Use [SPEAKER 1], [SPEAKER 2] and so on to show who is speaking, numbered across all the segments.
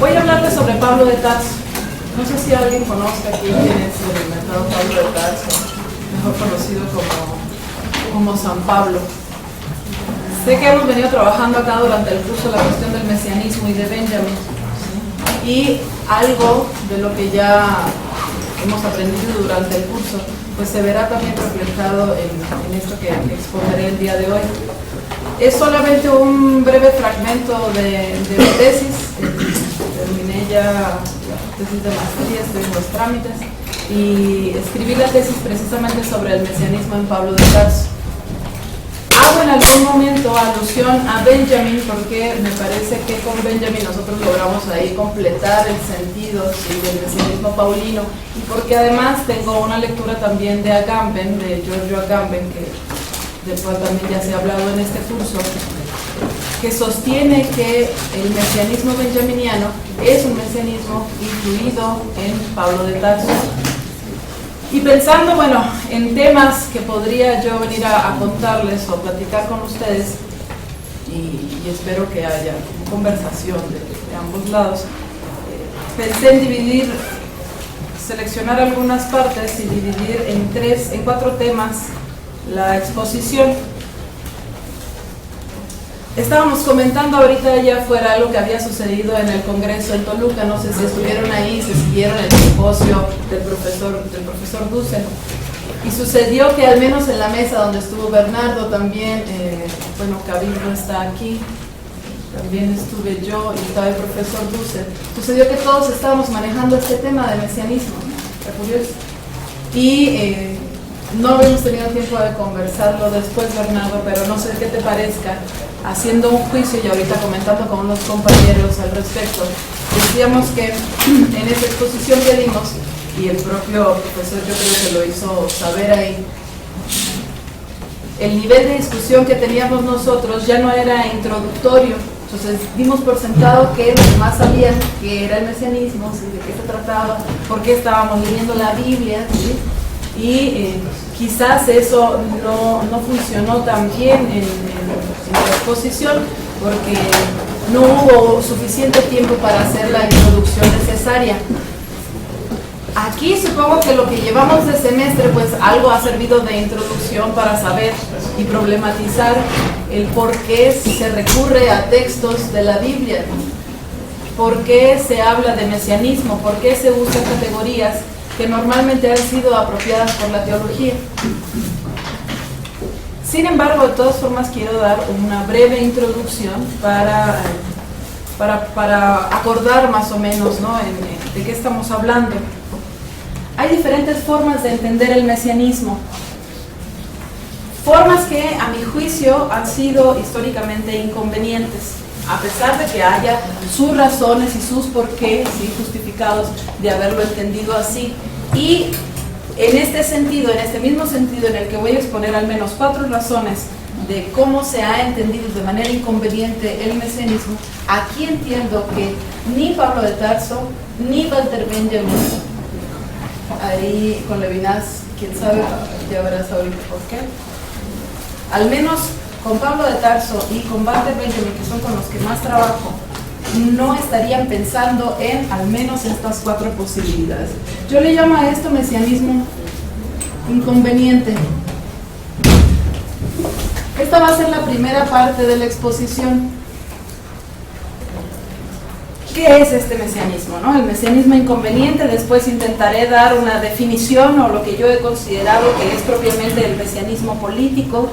[SPEAKER 1] Voy a hablarles sobre Pablo de Tarso. No sé si alguien conozca quién es el mentado Pablo de Tarso, mejor conocido como San Pablo. Sé que hemos venido trabajando acá durante el curso la cuestión del mesianismo y de Benjamin, ¿sí? Y algo de lo que ya hemos aprendido durante el curso, pues se verá también reflejado en esto que expondré el día de hoy. Es solamente un breve fragmento de mi tesis. Terminé ya la tesis de maestría, estoy en los trámites, y escribí la tesis precisamente sobre el mesianismo en Pablo de Tarso. Hago en algún momento alusión a Benjamin porque me parece que con Benjamin nosotros logramos ahí completar el sentido, ¿sí?, del mesianismo paulino, y porque además tengo una lectura también de Agamben, de Giorgio Agamben, del cual también ya se ha hablado en este curso, que sostiene que el mesianismo benjaminiano es un mesianismo incluido en Pablo de Tarso. Y pensando, bueno, en temas que podría yo venir a contarles o platicar con ustedes, y espero que haya conversación de ambos lados, pensé en seleccionar algunas partes y dividir en 4 temas la exposición. Estábamos comentando ahorita allá afuera lo que había sucedido en el Congreso en Toluca. No sé si estuvieron ahí, si siguieron el simposio del profesor Dussel. Y sucedió que al menos en la mesa donde estuvo Bernardo también, Cabildo está aquí, también estuve yo y estaba el profesor Dussel. Sucedió que todos estábamos manejando este tema de mesianismo. Está curioso. Y no habíamos tenido tiempo de conversarlo después, Bernardo, pero no sé qué te parezca. Haciendo un juicio y ahorita comentando con unos compañeros al respecto, decíamos que en esa exposición que dimos, y el propio profesor yo creo que lo hizo saber ahí, el nivel de discusión que teníamos nosotros ya no era introductorio. Entonces dimos por sentado que los demás sabían qué era el mesianismo, ¿sí?, de qué se trataba, por qué estábamos leyendo la Biblia, ¿sí? Y quizás eso no funcionó tan bien en la exposición porque no hubo suficiente tiempo para hacer la introducción necesaria. Aquí supongo que lo que llevamos de semestre, pues algo ha servido de introducción para saber y problematizar el por qué se recurre a textos de la Biblia, por qué se habla de mesianismo, por qué se usan categorías que normalmente han sido apropiadas por la teología. Sin embargo, de todas formas quiero dar una breve introducción para acordar más o menos, ¿no?, de qué estamos hablando. Hay diferentes formas de entender el mesianismo, formas que a mi juicio han sido históricamente inconvenientes, a pesar de que haya sus razones y sus porqués, ¿sí?, justificados de haberlo entendido así. Y en este sentido, en este mismo sentido en el que voy a exponer al menos 4 razones de cómo se ha entendido de manera inconveniente el mesianismo, aquí entiendo que ni Pablo de Tarso, ni Walter Benjamin, ahí con Levinas, quién sabe, ya verás ahorita por qué, al menos con Pablo de Tarso y con Walter Benjamin, que son con los que más trabajo, no estarían pensando en al menos estas 4 posibilidades. Yo le llamo a esto mesianismo inconveniente. Esta va a ser la primera parte de la exposición. ¿Qué es este mesianismo, no? El mesianismo inconveniente. Después intentaré dar una definición o lo que yo he considerado que es propiamente el mesianismo político.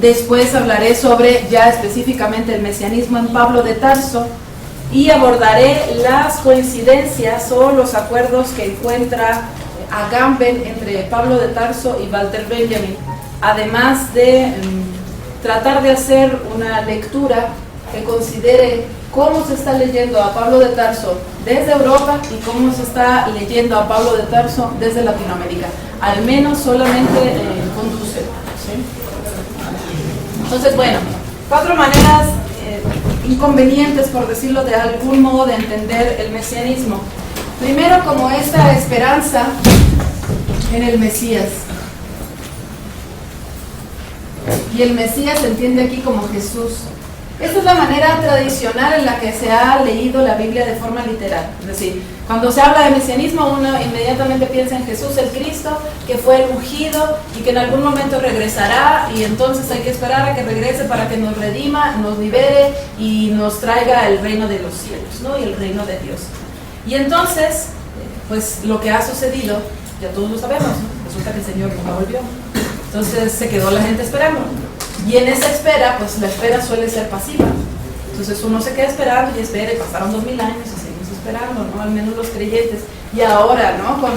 [SPEAKER 1] Después hablaré sobre ya específicamente el mesianismo en Pablo de Tarso y abordaré las coincidencias o los acuerdos que encuentra Agamben entre Pablo de Tarso y Walter Benjamin, además de tratar de hacer una lectura que considere cómo se está leyendo a Pablo de Tarso desde Europa y cómo se está leyendo a Pablo de Tarso desde Latinoamérica, al menos solamente con Dussel, ¿sí? Entonces, bueno, 4 maneras inconvenientes, por decirlo de algún modo, de entender el mesianismo. Primero, como esta esperanza en el Mesías. Y el Mesías se entiende aquí como Jesús. Esta es la manera tradicional en la que se ha leído la Biblia de forma literal. Es decir, cuando se habla de mesianismo, uno inmediatamente piensa en Jesús el Cristo, que fue el ungido y que en algún momento regresará, y entonces hay que esperar a que regrese para que nos redima, nos libere y nos traiga el reino de los cielos, ¿no? Y el reino de Dios. Y entonces, pues lo que ha sucedido, ya todos lo sabemos, ¿no? Resulta que el Señor nunca volvió. Entonces se quedó la gente esperando. Y en esa espera, pues la espera suele ser pasiva. Entonces uno se queda esperando y espera, y pasaron 2000 años y seguimos esperando, ¿no? Al menos los creyentes. Y ahora, ¿no? Con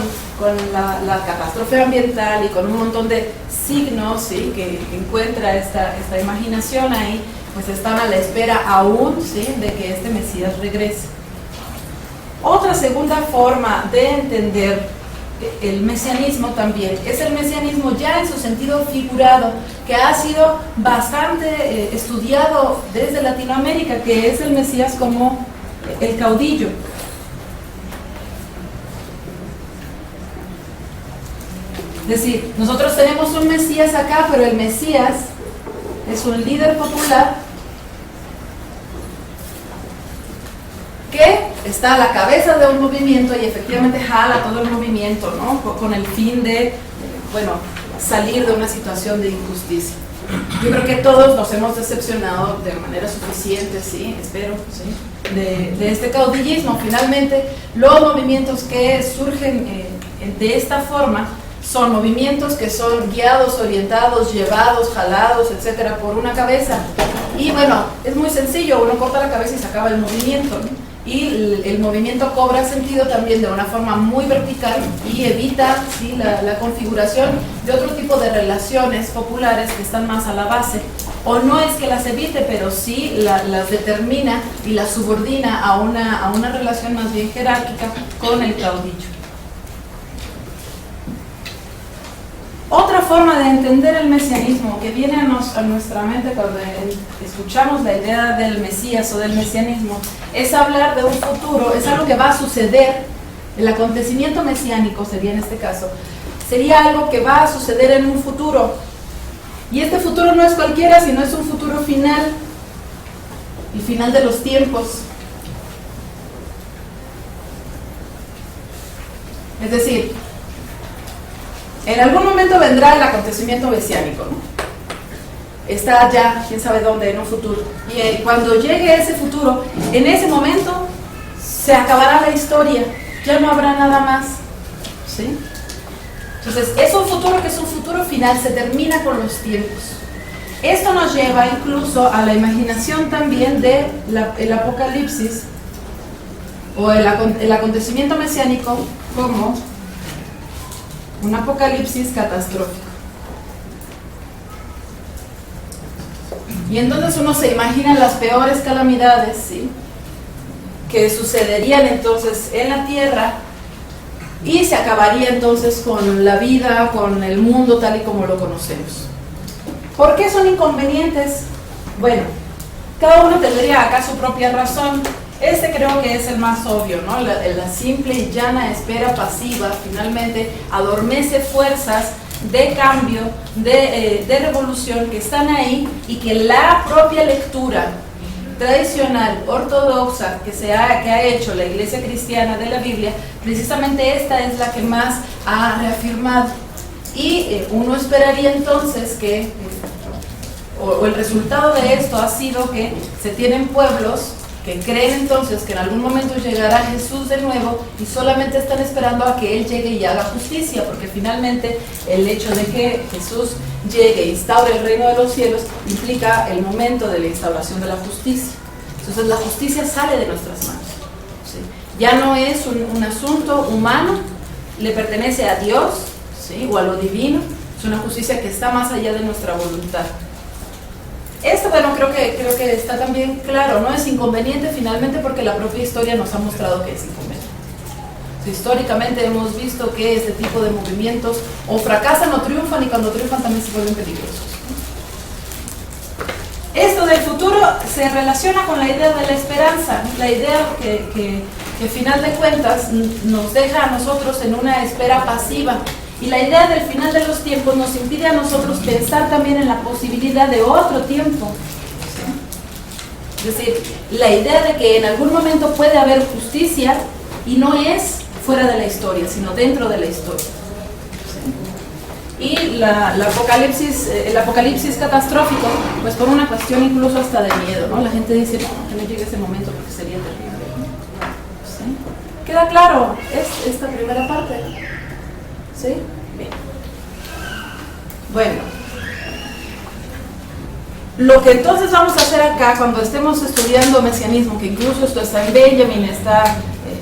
[SPEAKER 1] la catástrofe ambiental y con un montón de signos, ¿sí? que encuentra esta imaginación ahí, pues están a la espera aún, ¿sí? de que este Mesías regrese. Otra segunda forma de entender el mesianismo también es el mesianismo ya en su sentido figurado, que ha sido bastante estudiado desde Latinoamérica, que es el Mesías como el caudillo. Es decir, nosotros tenemos un Mesías acá, pero el Mesías es un líder popular que está a la cabeza de un movimiento y efectivamente jala todo el movimiento, ¿no? Con el fin de, bueno, salir de una situación de injusticia. Yo creo que todos nos hemos decepcionado de manera suficiente, sí, espero, sí, de este caudillismo. Finalmente, los movimientos que surgen de esta forma son movimientos que son guiados, orientados, llevados, jalados, etcétera, por una cabeza. Y bueno, es muy sencillo, uno corta la cabeza y se acaba el movimiento, ¿no? Y el movimiento cobra sentido también de una forma muy vertical y evita, ¿sí? la configuración de otro tipo de relaciones populares que están más a la base. O no es que las evite, pero sí las determina y las subordina a una relación más bien jerárquica con el caudillo. Otra forma de entender el mesianismo que viene a nuestra mente cuando escuchamos la idea del Mesías o del mesianismo es hablar de un futuro, es algo que va a suceder. El acontecimiento mesiánico sería en este caso, sería algo que va a suceder en un futuro. Y este futuro no es cualquiera, sino es un futuro final, el final de los tiempos. Es decir, en algún momento vendrá el acontecimiento mesiánico, ¿no? Está ya, quién sabe dónde, en un futuro. Y cuando llegue ese futuro, en ese momento se acabará la historia, ya no habrá nada más, ¿sí? Entonces, es un futuro que es un futuro final, se termina con los tiempos. Esto nos lleva incluso a la imaginación también del Apocalipsis o el acontecimiento mesiánico como un apocalipsis catastrófico. Y entonces uno se imagina las peores calamidades, ¿sí? que sucederían entonces en la tierra y se acabaría entonces con la vida, con el mundo tal y como lo conocemos. ¿Por qué son inconvenientes? Bueno, cada uno tendría acá su propia razón. Este creo que es el más obvio, ¿no? La simple y llana espera pasiva finalmente adormece fuerzas de cambio, de revolución que están ahí y que la propia lectura tradicional, ortodoxa, que ha hecho la Iglesia cristiana de la Biblia, precisamente esta es la que más ha reafirmado. Y uno esperaría entonces que, o el resultado de esto ha sido que se tienen pueblos que creen entonces que en algún momento llegará Jesús de nuevo y solamente están esperando a que Él llegue y haga justicia, porque finalmente el hecho de que Jesús llegue e instaure el reino de los cielos implica el momento de la instauración de la justicia. Entonces la justicia sale de nuestras manos, ¿sí? Ya no es un asunto humano, le pertenece a Dios, ¿sí? o a lo divino, es una justicia que está más allá de nuestra voluntad. Esto, bueno, creo que está también claro, no es inconveniente finalmente porque la propia historia nos ha mostrado que es inconveniente. Históricamente hemos visto que este tipo de movimientos o fracasan o triunfan, y cuando triunfan también se vuelven peligrosos. Esto del futuro se relaciona con la idea de la esperanza, la idea que final de cuentas nos deja a nosotros en una espera pasiva. Y la idea del final de los tiempos nos impide a nosotros pensar también en la posibilidad de otro tiempo.
[SPEAKER 2] Es decir, la idea de que en algún momento puede haber justicia y no es fuera de la historia, sino dentro de la historia. Y el apocalipsis catastrófico, pues por una cuestión incluso hasta de miedo, ¿no? La gente dice, no, que no llegue ese momento porque sería terrible, ¿no? ¿Sí? ¿Queda claro esta primera parte? ¿Sí? Bien. Bueno, lo que entonces vamos a hacer acá cuando estemos estudiando mesianismo, que incluso esto está en Benjamin, está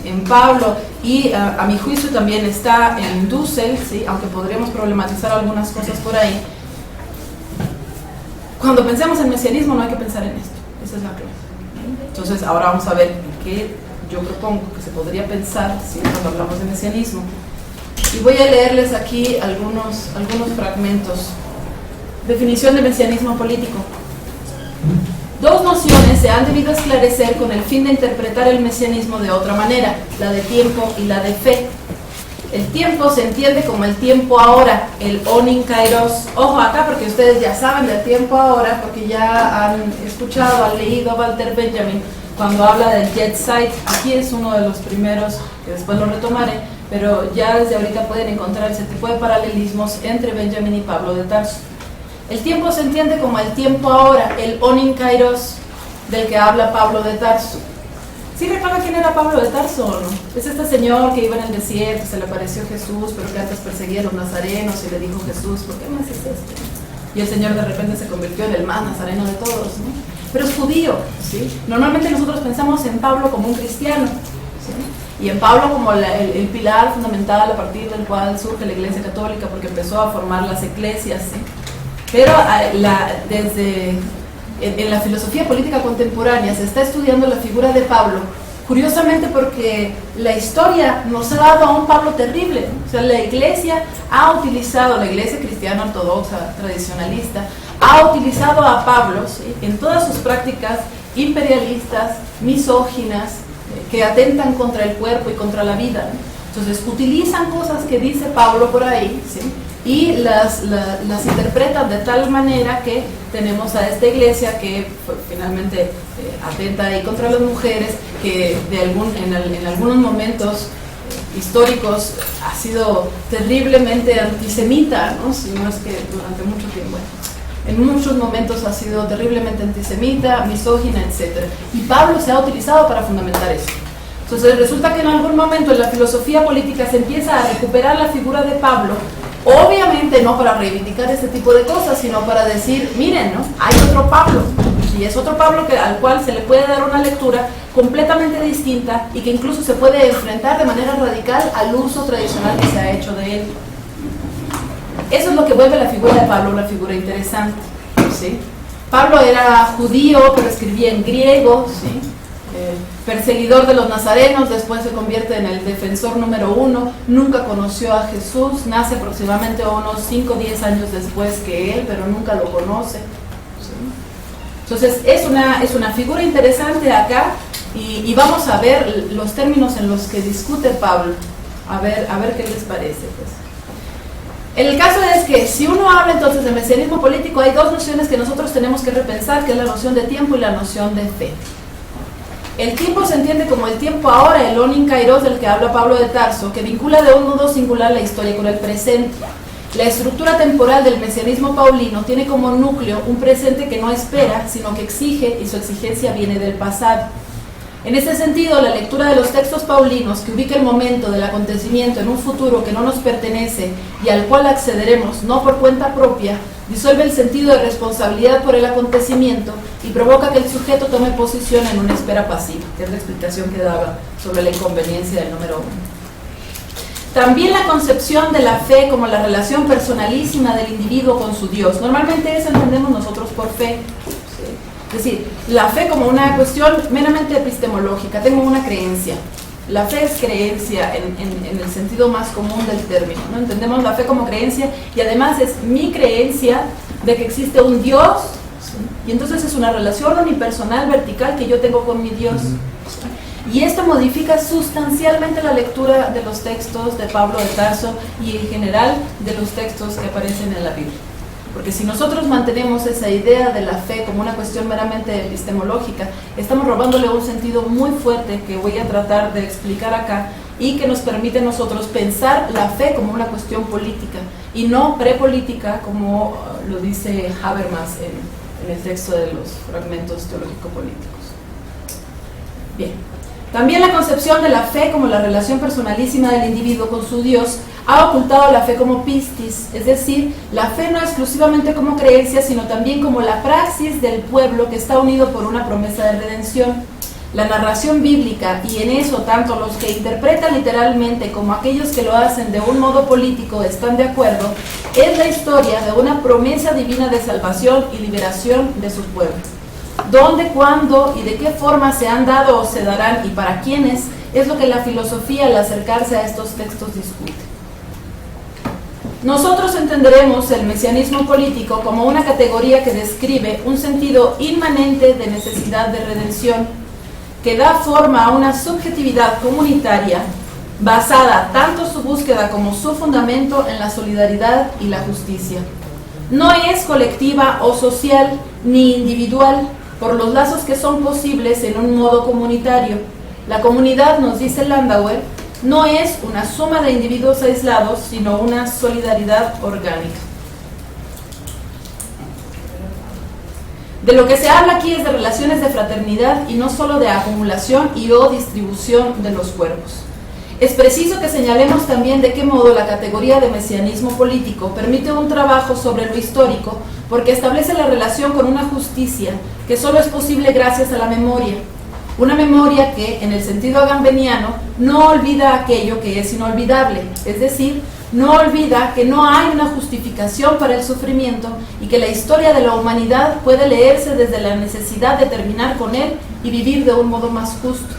[SPEAKER 2] en Pablo y a mi juicio también está en Dussel, ¿sí? Aunque podríamos problematizar algunas cosas por ahí. Cuando pensemos en mesianismo no hay que pensar en esto, esa es la clave. Entonces ahora vamos a ver qué yo propongo que se podría pensar, ¿sí? Cuando hablamos de mesianismo. Y voy a leerles aquí algunos fragmentos. Definición de mesianismo político. Dos nociones se han debido esclarecer con el fin de interpretar el mesianismo de otra manera, la de tiempo y la de fe. El tiempo se entiende como el tiempo ahora, el onin kairos. Ojo acá porque ustedes ya saben del tiempo ahora, porque ya han escuchado, han leído a Walter Benjamin cuando habla del jet site. Aquí es uno de los primeros, que después lo retomaré, pero ya desde ahorita pueden encontrar ese tipo de paralelismos entre Benjamin y Pablo de Tarso. El tiempo se entiende como el tiempo ahora, el onin kairos del que habla Pablo de Tarso. ¿Sí recuerdan quién era Pablo de Tarso o no? Es este señor que iba en el desierto, se le apareció Jesús, pero que antes perseguía a los nazarenos y le dijo Jesús, ¿por qué me haces esto? Y el Señor de repente se convirtió en el más nazareno de todos, ¿no? Pero es judío, ¿sí? Normalmente nosotros pensamos en Pablo como un cristiano, ¿sí? Y en Pablo como el pilar fundamental a partir del cual surge la Iglesia Católica, porque empezó a formar las eclesias, ¿sí? Pero en la filosofía política contemporánea se está estudiando la figura de Pablo, curiosamente porque la historia nos ha dado a un Pablo terrible, ¿no? O sea, la Iglesia cristiana ortodoxa, tradicionalista, ha utilizado a Pablo, ¿sí? En todas sus prácticas imperialistas, misóginas, que atentan contra el cuerpo y contra la vida, ¿no? Entonces utilizan cosas que dice Pablo por ahí, ¿sí? Y las interpretan de tal manera que tenemos a esta iglesia que finalmente atenta ahí contra las mujeres, que en algunos momentos históricos ha sido terriblemente antisemita, ¿no? Si no es que durante mucho tiempo, en muchos momentos ha sido terriblemente antisemita, misógina, etc. Y Pablo se ha utilizado para fundamentar eso. Entonces resulta que en algún momento en la filosofía política se empieza a recuperar la figura de Pablo, obviamente no para reivindicar este tipo de cosas, sino para decir, miren, ¿no? Hay otro Pablo, y es otro Pablo al cual se le puede dar una lectura completamente distinta y que incluso se puede enfrentar de manera radical al uso tradicional que se ha hecho de él. Eso es lo que vuelve la figura de Pablo una figura interesante, ¿sí? Pablo era judío, pero escribía en griego, ¿sí? Perseguidor de los nazarenos, después se convierte en el defensor número 1, nunca conoció a Jesús, nace aproximadamente unos 5 o 10 años después que él, pero nunca lo conoce, ¿sí? Entonces es una figura interesante acá y vamos a ver los términos en los que discute Pablo, a ver qué les parece, pues. El caso es que si uno habla entonces de mesianismo político, hay dos nociones que nosotros tenemos que repensar, que es la noción de tiempo y la noción de fe. El tiempo se entiende como el tiempo ahora, el onin kairos del que habla Pablo de Tarso, que vincula de un modo singular la historia con el presente. La estructura temporal del mesianismo paulino tiene como núcleo un presente que no espera, sino que exige, y su exigencia viene del pasado. En ese sentido, la lectura de los textos paulinos, que ubica el momento del acontecimiento en un futuro que no nos pertenece y al cual accederemos no por cuenta propia, disuelve el sentido de responsabilidad por el acontecimiento y provoca que el sujeto tome posición en una espera pasiva, que es la explicación que daba sobre la inconveniencia del número 1. También la concepción de la fe como la relación personalísima del individuo con su Dios. Normalmente eso entendemos nosotros por fe. Es decir, la fe como una cuestión meramente epistemológica, tengo una creencia. La fe es creencia en el sentido más común del término, ¿no? Entendemos la fe como creencia y además es mi creencia de que existe un Dios, ¿sí? Y entonces es una relación unipersonal vertical que yo tengo con mi Dios. ¿Sí? Y esto modifica sustancialmente la lectura de los textos de Pablo de Tarso y en general de los textos que aparecen en la Biblia. Porque si nosotros mantenemos esa idea de la fe como una cuestión meramente epistemológica, estamos robándole un sentido muy fuerte que voy a tratar de explicar acá y que nos permite a nosotros pensar la fe como una cuestión política y no prepolítica como lo dice Habermas en el texto de los fragmentos teológico-políticos. Bien. También la concepción de la fe como la relación personalísima del individuo con su Dios ha ocultado la fe como pistis, es decir, la fe no exclusivamente como creencia, sino también como la praxis del pueblo que está unido por una promesa de redención. La narración bíblica, y en eso tanto los que interpretan literalmente como aquellos que lo hacen de un modo político están de acuerdo, es la historia de una promesa divina de salvación y liberación de su pueblo. ¿Dónde, cuándo y de qué forma se han dado o se darán y para quiénes? Es lo que la filosofía al acercarse a estos textos discute. Nosotros entenderemos el mesianismo político como una categoría que describe un sentido inmanente de necesidad de redención, que da forma a una subjetividad comunitaria basada tanto su búsqueda como su fundamento en la solidaridad y la justicia. No es colectiva o social ni individual por los lazos que son posibles en un modo comunitario. La comunidad, nos dice Landauer, no es una suma de individuos aislados, sino una solidaridad orgánica. De lo que se habla aquí es de relaciones de fraternidad y no solo de acumulación y o distribución de los cuerpos. Es preciso que señalemos también de qué modo la categoría de mesianismo político permite un trabajo sobre lo histórico, porque establece la relación con una justicia que solo es posible gracias a la memoria. Una memoria que, en el sentido agambeniano, no olvida aquello que es inolvidable, es decir, no olvida que no hay una justificación para el sufrimiento y que la historia de la humanidad puede leerse desde la necesidad de terminar con él y vivir de un modo más justo.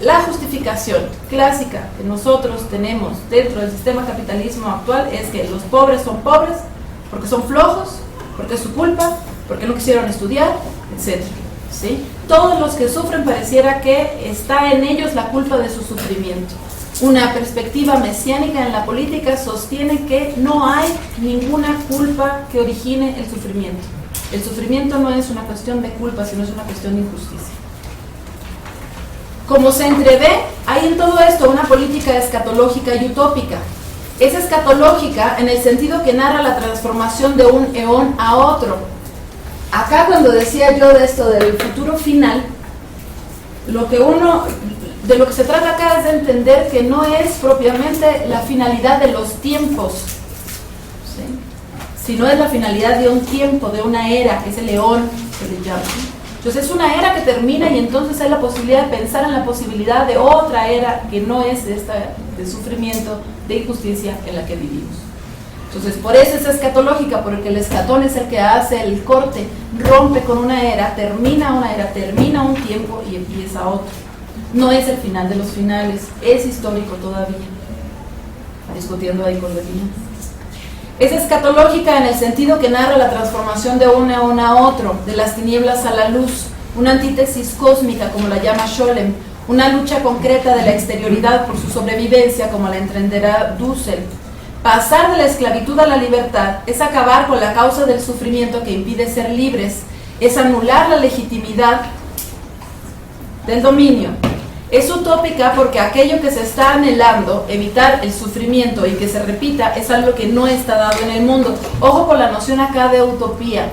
[SPEAKER 2] La justificación clásica que nosotros tenemos dentro del sistema capitalismo actual es que los pobres son pobres porque son flojos, porque es su culpa, porque no quisieron estudiar, etc. ¿Sí? Todos los que sufren pareciera que está en ellos la culpa de su sufrimiento. Una perspectiva mesiánica en la política sostiene que no hay ninguna culpa que origine el sufrimiento. El sufrimiento no es una cuestión de culpa, sino es una cuestión de injusticia. Como se entrevé, hay en todo esto una política escatológica y utópica. Es escatológica en el sentido que narra la transformación de un eón a otro. Acá cuando decía yo de esto del futuro final, de lo que se trata acá es de entender que no es propiamente la finalidad de los tiempos, ¿sí? Sino es la finalidad de un tiempo, de una era, que es el eón, que le llaman. Entonces es una era que termina y entonces hay la posibilidad de pensar en la posibilidad de otra era que no es esta de sufrimiento, de injusticia en la que vivimos. Entonces por eso es escatológica, porque el escatón es el que hace el corte, rompe con una era, termina un tiempo y empieza otro. No es el final de los finales, es histórico todavía, discutiendo ahí con Levinas. Es escatológica en el sentido que narra la transformación de un eón a otro, de las tinieblas a la luz, una antítesis cósmica, como la llama Scholem, una lucha concreta de la exterioridad por su sobrevivencia, como la entenderá Dussel. Pasar de la esclavitud a la libertad es acabar con la causa del sufrimiento que impide ser libres, es anular la legitimidad del dominio. Es utópica porque aquello que se está anhelando, evitar el sufrimiento y que se repita, es algo que no está dado en el mundo. Ojo con la noción acá de utopía.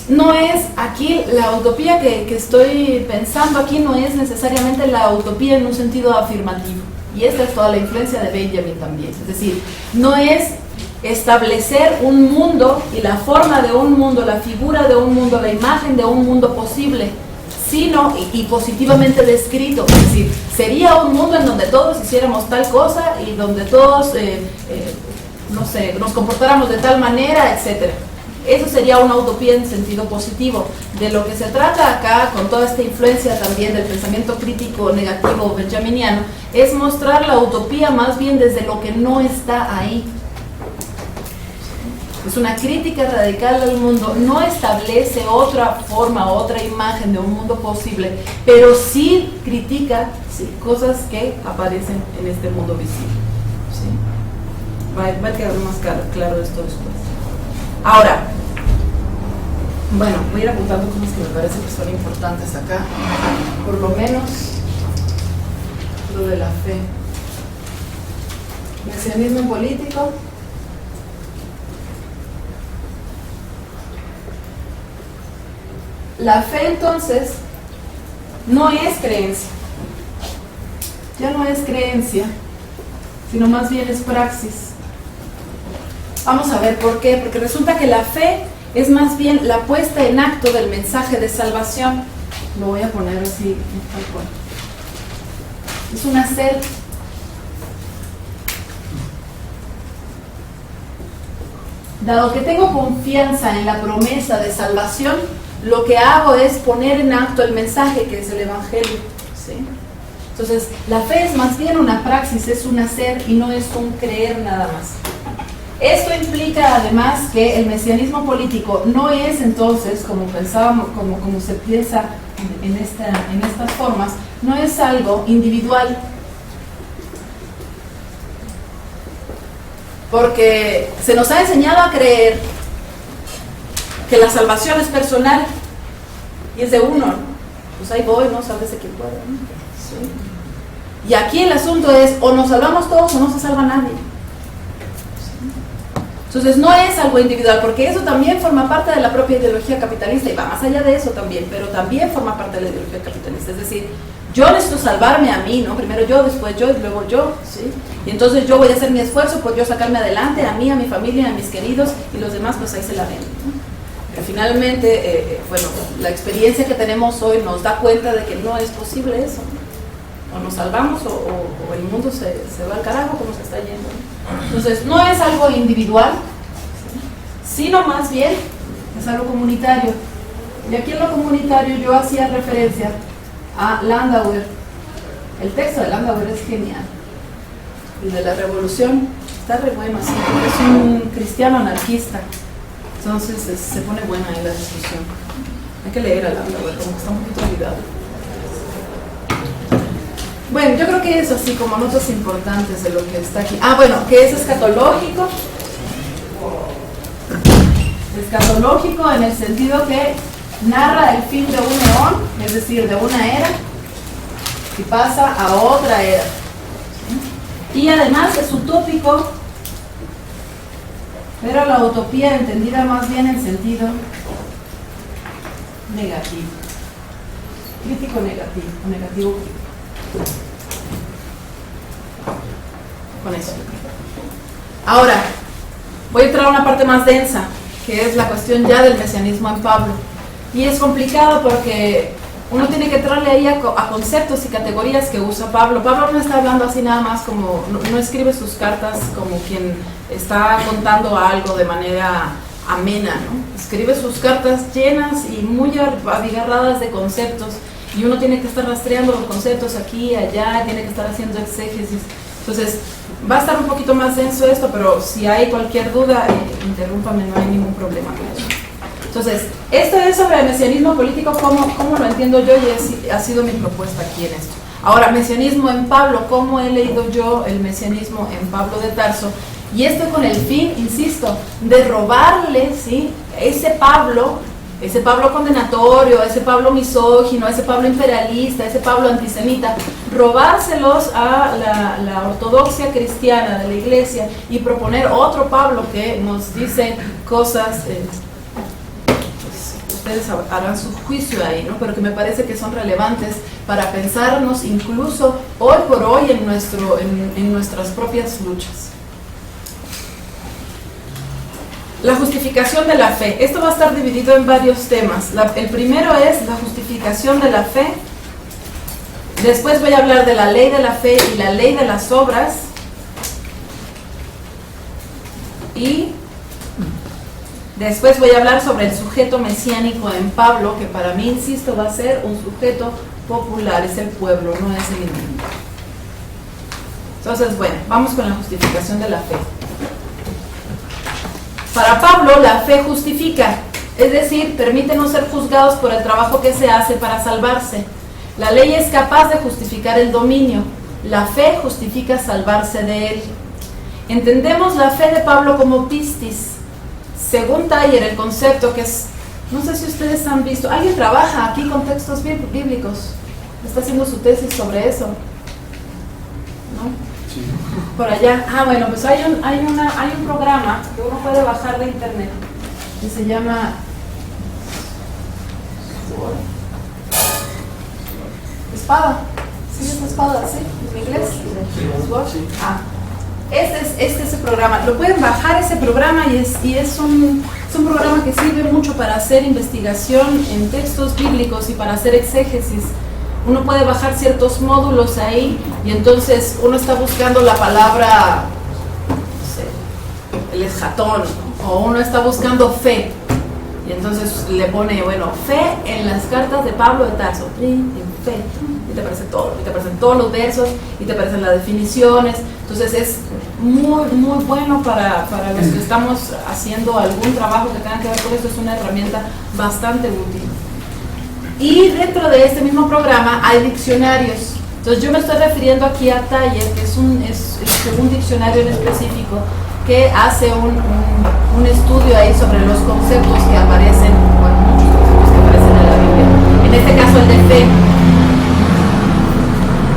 [SPEAKER 2] No es aquí, la utopía que estoy pensando aquí no es necesariamente la utopía en un sentido afirmativo. Y esta es toda la influencia de Benjamin también. Es decir, no es establecer un mundo y la forma de un mundo, la figura de un mundo, la imagen de un mundo posible, sino y positivamente descrito. Es decir, sería un mundo en donde todos hiciéramos tal cosa y donde todos, no sé, nos comportáramos de tal manera, etc. Eso sería una utopía en sentido positivo. De lo que se trata acá, con toda esta influencia también del pensamiento crítico negativo benjaminiano, es mostrar la utopía más bien desde lo que no está ahí. Es una crítica radical al mundo, no establece otra forma, otra imagen de un mundo posible, pero sí critica cosas que aparecen en este mundo visible. ¿Sí? va a quedar más claro esto después. Ahora, bueno, voy a ir apuntando cosas que me parecen que son importantes acá, por lo menos lo de la fe. Mesianismo político. La fe entonces no es creencia, ya no es creencia, sino más bien es praxis. Vamos a ver por qué, porque resulta que la fe es más bien la puesta en acto del mensaje de salvación. Lo voy a poner así, tal cual. Es un hacer. Dado que tengo confianza en la promesa de salvación, lo que hago es poner en acto el mensaje que es el Evangelio, ¿sí? Entonces, la fe es más bien una praxis, es un hacer y no es un creer nada más. Esto implica además que el mesianismo político no es entonces, como pensábamos, como se piensa en estas formas, no es algo individual. Porque se nos ha enseñado a creer que la salvación es personal y es de uno, ¿no? Pues ahí voy, ¿no? Sálvese quien pueda, ¿no? Sí. Y aquí el asunto es, o nos salvamos todos o no se salva nadie. ¿Sí? Entonces no es algo individual, porque eso también forma parte de la propia ideología capitalista, y va más allá de eso también, pero también forma parte de la ideología capitalista. Es decir, yo necesito salvarme a mí, ¿no? Primero yo, después yo, y luego yo, ¿sí? Y entonces yo voy a hacer mi esfuerzo por yo sacarme adelante, a mí, a mi familia, a mis queridos, y los demás pues ahí se la ven, ¿no? Pero finalmente, bueno, la experiencia que tenemos hoy nos da cuenta de que no es posible eso, ¿no? O nos salvamos o el mundo se va al carajo como se está yendo, ¿no? Entonces no es algo individual, ¿sí? Sino más bien es algo comunitario. Y aquí en lo comunitario yo hacía referencia a Landauer. El texto de Landauer es genial. El de la revolución está re bueno, así, porque es un cristiano anarquista. Entonces se pone buena ahí la discusión. Hay que leer a Landauer, como que está un poquito olvidado. Bueno, yo creo que es así como notas importantes de lo que está aquí. Ah, bueno, que es escatológico. Escatológico en el sentido que narra el fin de un eón, es decir, de una era, y pasa a otra era. Y además es utópico, pero la utopía entendida más bien en sentido negativo, crítico negativo, o negativo crítico. Con eso. Ahora, voy a entrar a una parte más densa, que es la cuestión ya del mesianismo en Pablo. Y es complicado porque uno tiene que entrarle ahí a conceptos y categorías que usa Pablo. Pablo no está hablando así nada más como, no escribe sus cartas como quien está contando algo de manera amena, ¿no? Escribe sus cartas llenas y muy abigarradas de conceptos, y uno tiene que estar rastreando los conceptos aquí y allá, tiene que estar haciendo exégesis. Entonces, va a estar un poquito más denso esto, pero si hay cualquier duda, interrúmpame, no hay ningún problema con eso. Entonces, esto es sobre el mesianismo político, cómo lo entiendo yo, y ha sido mi propuesta aquí en esto. Ahora, mesianismo en Pablo, ¿cómo he leído yo el mesianismo en Pablo de Tarso? Y esto con el fin, insisto, de robarle, ¿sí?, ese Pablo condenatorio, ese Pablo misógino, ese Pablo imperialista, ese Pablo antisemita, robárselos a la ortodoxia cristiana de la iglesia y proponer otro Pablo que nos dice cosas, pues ustedes harán su juicio ahí, ¿no? Pero que me parece que son relevantes para pensarnos incluso hoy por hoy en nuestras propias luchas. La justificación de la fe. Esto va a estar dividido en varios temas. El primero es la justificación de la fe. Después voy a hablar de la ley de la fe y la ley de las obras. Y después voy a hablar sobre el sujeto mesiánico en Pablo, que para mí, insisto, va a ser un sujeto popular, es el pueblo, no es el individuo. Entonces, bueno, vamos con la justificación de la fe. Para Pablo, la fe justifica, es decir, permite no ser juzgados por el trabajo que se hace para salvarse. La ley es capaz de justificar el dominio, la fe justifica salvarse de él. Entendemos la fe de Pablo como pistis. Según Thayer, el concepto que es, no sé si ustedes han visto, ¿alguien trabaja aquí con textos bíblicos? ¿Está haciendo su tesis sobre eso? ¿No?
[SPEAKER 3] Sí.
[SPEAKER 2] Por allá. Bueno, pues hay un programa que uno puede bajar de internet que se llama Espada. ¿Sí es Espada? ¿Sí? ¿En inglés?
[SPEAKER 3] Sí.
[SPEAKER 2] Este es ese programa. Lo pueden bajar ese programa y es un programa que sirve mucho para hacer investigación en textos bíblicos y para hacer exégesis. Uno puede bajar ciertos módulos ahí y entonces uno está buscando la palabra, no sé, el esjatón, o uno está buscando fe. Y entonces le pone, fe en las cartas de Pablo de Tarso, en fe, y te aparece todo, y te aparecen todos los versos, y te aparecen las definiciones. Entonces es muy, muy bueno para los que estamos haciendo algún trabajo que tenga que ver con esto. Es una herramienta bastante útil. Y dentro de este mismo programa hay diccionarios. Entonces yo me estoy refiriendo aquí a Thayer, que es un diccionario en específico que hace un estudio ahí sobre los conceptos que aparecen, muchos conceptos que aparecen en la Biblia. En este caso el de fe.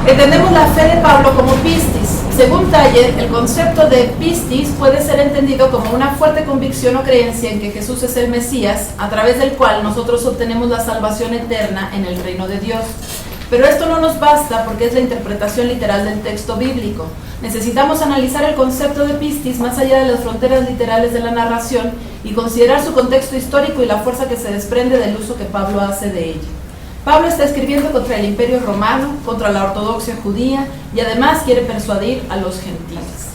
[SPEAKER 2] Entendemos la fe de Pablo como pistis. Según Thayer, el concepto de pistis puede ser entendido como una fuerte convicción o creencia en que Jesús es el Mesías, a través del cual nosotros obtenemos la salvación eterna en el reino de Dios. Pero esto no nos basta porque es la interpretación literal del texto bíblico. Necesitamos analizar el concepto de pistis más allá de las fronteras literales de la narración y considerar su contexto histórico y la fuerza que se desprende del uso que Pablo hace de ella. Pablo está escribiendo contra el Imperio Romano, contra la ortodoxia judía y además quiere persuadir a los gentiles.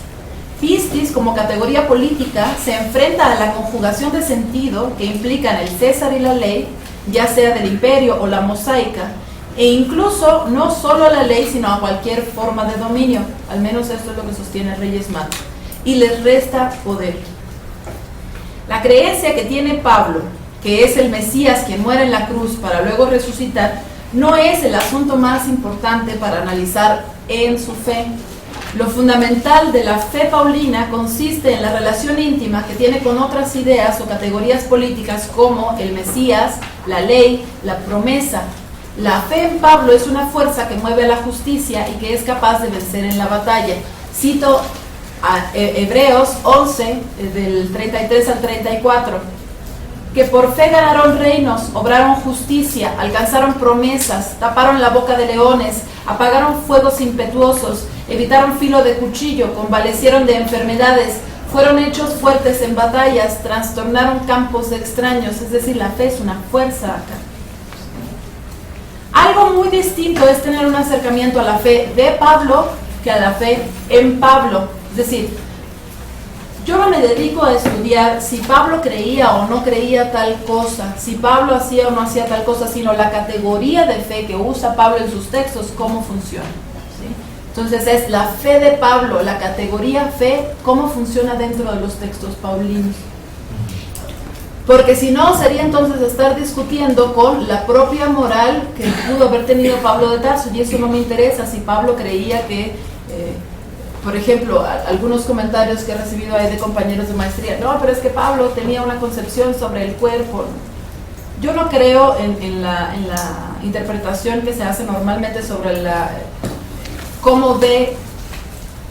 [SPEAKER 2] Pistis, como categoría política, se enfrenta a la conjugación de sentido que implican el César y la ley, ya sea del imperio o la mosaica, e incluso no solo a la ley, sino a cualquier forma de dominio. Al menos esto es lo que sostiene Reyes Mate. Y les resta poder. La creencia que tiene Pablo, que es el Mesías quien muere en la cruz para luego resucitar, no es el asunto más importante para analizar en su fe. Lo fundamental de la fe paulina consiste en la relación íntima que tiene con otras ideas o categorías políticas como el Mesías, la ley, la promesa. La fe en Pablo es una fuerza que mueve a la justicia y que es capaz de vencer en la batalla. Cito a Hebreos 11, del 33 al 34. Que por fe ganaron reinos, obraron justicia, alcanzaron promesas, taparon la boca de leones, apagaron fuegos impetuosos, evitaron filo de cuchillo, convalecieron de enfermedades, fueron hechos fuertes en batallas, trastornaron campos de extraños. Es decir, la fe es una fuerza acá. Algo muy distinto es tener un acercamiento a la fe de Pablo que a la fe en Pablo. Es decir, yo no me dedico a estudiar si Pablo creía o no creía tal cosa, si Pablo hacía o no hacía tal cosa, sino la categoría de fe que usa Pablo en sus textos, cómo funciona. ¿Sí? Entonces es la fe de Pablo, la categoría fe, cómo funciona dentro de los textos paulinos. Porque si no, sería entonces estar discutiendo con la propia moral que pudo haber tenido Pablo de Tarso, y eso no me interesa. Si Pablo creía que, por ejemplo, algunos comentarios que he recibido ahí de compañeros de maestría, no, pero es que Pablo tenía una concepción sobre el cuerpo. Yo no creo en la interpretación que se hace normalmente sobre cómo ve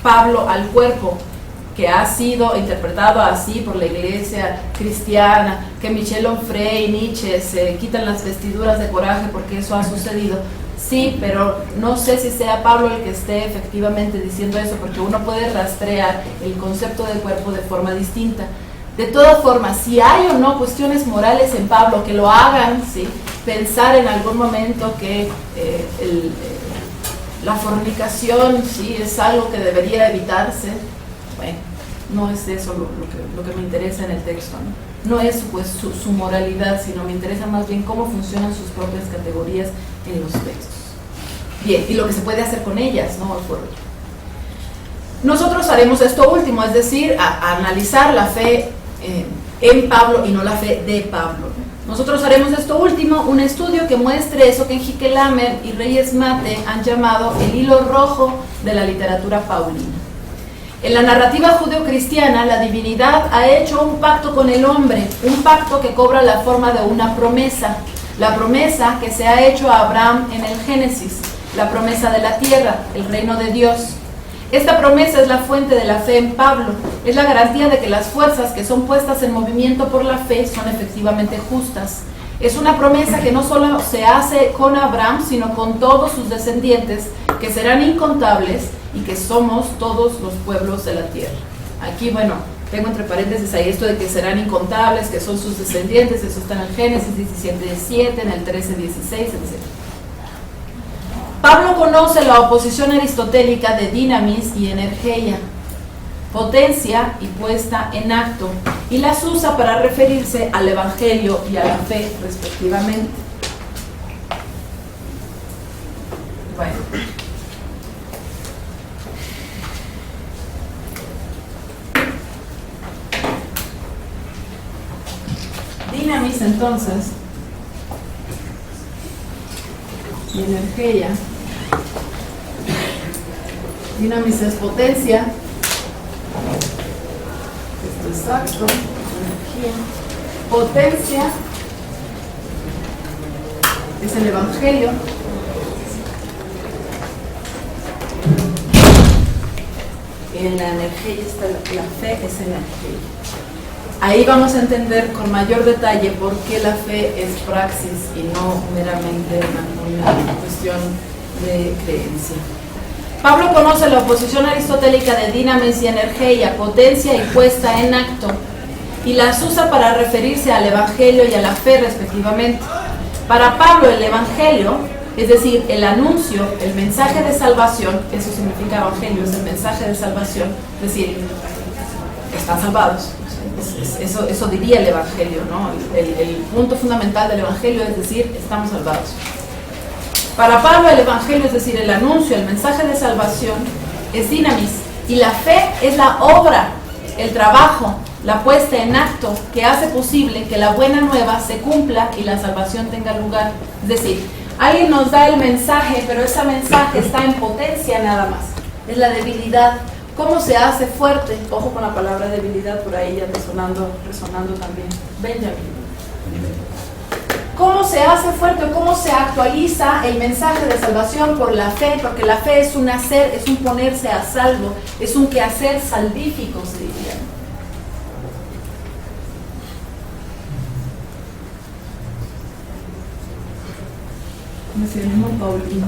[SPEAKER 2] Pablo al cuerpo, que ha sido interpretado así por la iglesia cristiana, que Michel Onfray y Nietzsche se quitan las vestiduras de coraje porque eso ha sucedido. Sí, pero no sé si sea Pablo el que esté efectivamente diciendo eso, porque uno puede rastrear el concepto del cuerpo de forma distinta. De todas formas, si hay o no cuestiones morales en Pablo que lo hagan, ¿sí?, pensar en algún momento que la fornicación, sí, es algo que debería evitarse. Bueno, no es eso lo que me interesa en el texto, ¿no? No es pues su moralidad, sino me interesa más bien cómo funcionan sus propias categorías en los textos. Bien, y lo que se puede hacer con ellas, ¿no? Nosotros haremos esto último, es decir, a analizar la fe en Pablo y no la fe de Pablo. Nosotros haremos esto último, un estudio que muestre eso que Enrique Lamer y Reyes Mate han llamado el hilo rojo de la literatura paulina. En la narrativa judeocristiana, la divinidad ha hecho un pacto con el hombre, un pacto que cobra la forma de una promesa, la promesa que se ha hecho a Abraham en el Génesis, la promesa de la tierra, el reino de Dios. Esta promesa es la fuente de la fe en Pablo, es la garantía de que las fuerzas que son puestas en movimiento por la fe son efectivamente justas. Es una promesa que no solo se hace con Abraham, sino con todos sus descendientes, que serán incontables y que somos todos los pueblos de la tierra. Aquí, bueno, tengo entre paréntesis ahí esto de que serán incontables, que son sus descendientes, eso está en el Génesis 17:7, en el 13:16, etc. Pablo conoce la oposición aristotélica de dinamis y energía, potencia y puesta en acto, y las usa para referirse al evangelio y a la fe, respectivamente. Bueno. Dinamis, entonces, y energía. Dinamis es potencia. Esto es acto. Energía. Potencia es el evangelio. Y en la energía está la fe, es energía. Ahí vamos a entender con mayor detalle por qué la fe es praxis y no meramente una cuestión de creencia. Pablo conoce la oposición aristotélica de dinamis y energía, potencia y puesta en acto, y las usa para referirse al evangelio y a la fe respectivamente. Para Pablo el evangelio, es decir, el anuncio, el mensaje de salvación, eso significa evangelio, es el mensaje de salvación, es decir, están salvados. Eso diría el evangelio, ¿no? El punto fundamental del evangelio es decir, estamos salvados. Para Pablo el evangelio, es decir, el anuncio, el mensaje de salvación, es dinamis, y la fe es la obra, el trabajo, la puesta en acto que hace posible que la buena nueva se cumpla y la salvación tenga lugar. Es decir, alguien nos da el mensaje, pero ese mensaje está en potencia nada más, es la debilidad. ¿Cómo se hace fuerte? Ojo con la palabra debilidad por ahí ya resonando también. Benjamin. ¿Cómo se hace fuerte o cómo se actualiza el mensaje de salvación por la fe? Porque la fe es un hacer, es un ponerse a salvo, es un quehacer salvífico, se diría. Me se llama Paulino.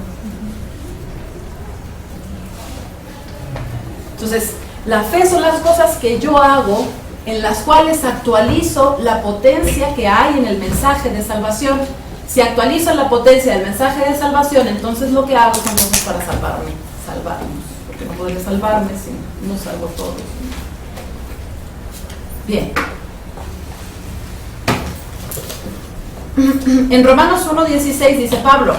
[SPEAKER 2] Entonces, la fe son las cosas que yo hago en las cuales actualizo la potencia que hay en el mensaje de salvación. Si actualizo la potencia del mensaje de salvación, entonces lo que hago son cosas para salvarnos, porque no podré salvarme si no salvo todo. Bien. En Romanos 1:16 dice Pablo: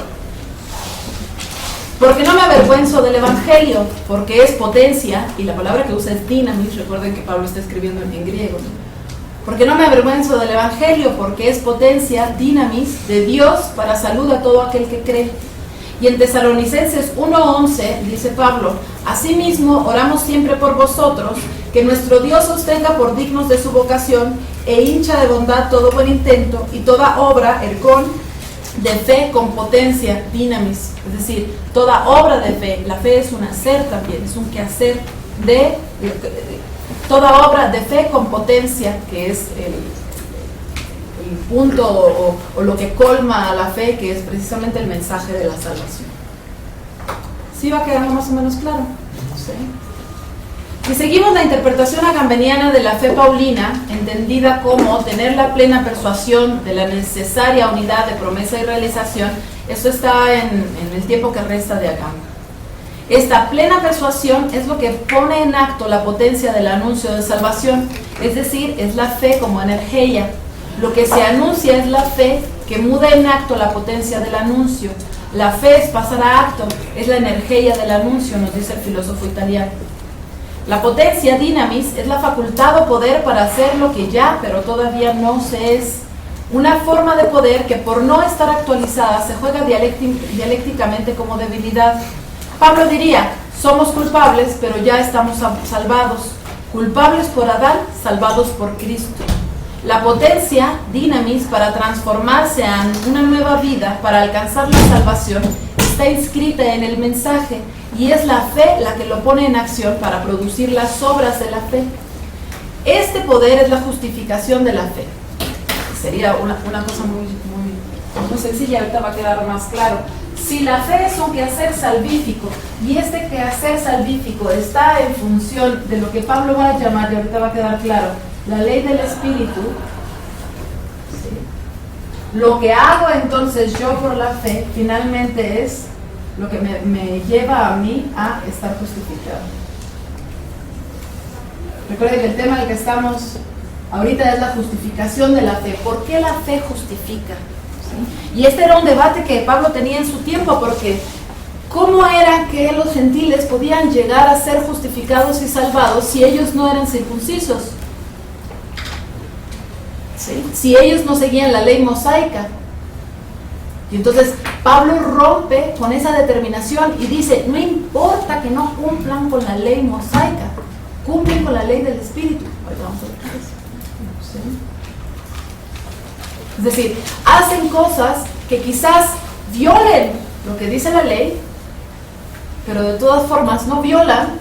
[SPEAKER 2] porque no me avergüenzo del evangelio, porque es potencia, y la palabra que usa es dinamis. Recuerden que Pablo está escribiendo en griego, ¿no? Porque no me avergüenzo del evangelio, porque es potencia, dinamis, de Dios para salud a todo aquel que cree. Y en Tesalonicenses 1:11 dice Pablo: asimismo oramos siempre por vosotros, que nuestro Dios os tenga por dignos de su vocación, e hincha de bondad todo buen intento, y toda obra, ergón, de fe con potencia, dinamis, es decir, toda obra de fe. La fe es un hacer también, es un quehacer de toda obra de fe con potencia, que es el punto o lo que colma a la fe, que es precisamente el mensaje de la salvación. ¿Sí va quedando más o menos claro? ¿Sí? Si seguimos la interpretación agambeniana de la fe paulina, entendida como tener la plena persuasión de la necesaria unidad de promesa y realización, esto está en el tiempo que resta de Agamba. Esta plena persuasión es lo que pone en acto la potencia del anuncio de salvación, es decir, es la fe como energía. Lo que se anuncia es la fe que muda en acto la potencia del anuncio. La fe es pasar a acto, es la energía del anuncio, nos dice el filósofo italiano. La potencia, dinamis, es la facultad o poder para hacer lo que ya, pero todavía no se es. Una forma de poder que por no estar actualizada se juega dialécticamente como debilidad. Pablo diría, somos culpables, pero ya estamos salvados. Culpables por Adán, salvados por Cristo. La potencia, dinamis, para transformarse en una nueva vida, para alcanzar la salvación, está inscrita en el mensaje, y es la fe la que lo pone en acción para producir las obras de la fe. Este poder es la justificación de la fe. Sería una cosa muy sencilla, ahorita va a quedar más claro. Si la fe es un quehacer salvífico, y este quehacer salvífico está en función de lo que Pablo va a llamar, y ahorita va a quedar claro, la ley del Espíritu, ¿sí? Lo que hago entonces yo por la fe, finalmente es lo que me lleva a mí a estar justificado. Recuerden que el tema del que estamos ahorita es la justificación de la fe. ¿Por qué la fe justifica? ¿Sí? Y este era un debate que Pablo tenía en su tiempo, porque ¿cómo era que los gentiles podían llegar a ser justificados y salvados si ellos no eran circuncisos? ¿Sí? Si ellos no seguían la ley mosaica. Y entonces Pablo rompe con esa determinación y dice, no importa que no cumplan con la ley mosaica, cumplen con la ley del Espíritu. Ahorita vamos a ver eso. ¿Sí? Es decir, hacen cosas que quizás violen lo que dice la ley, pero de todas formas no violan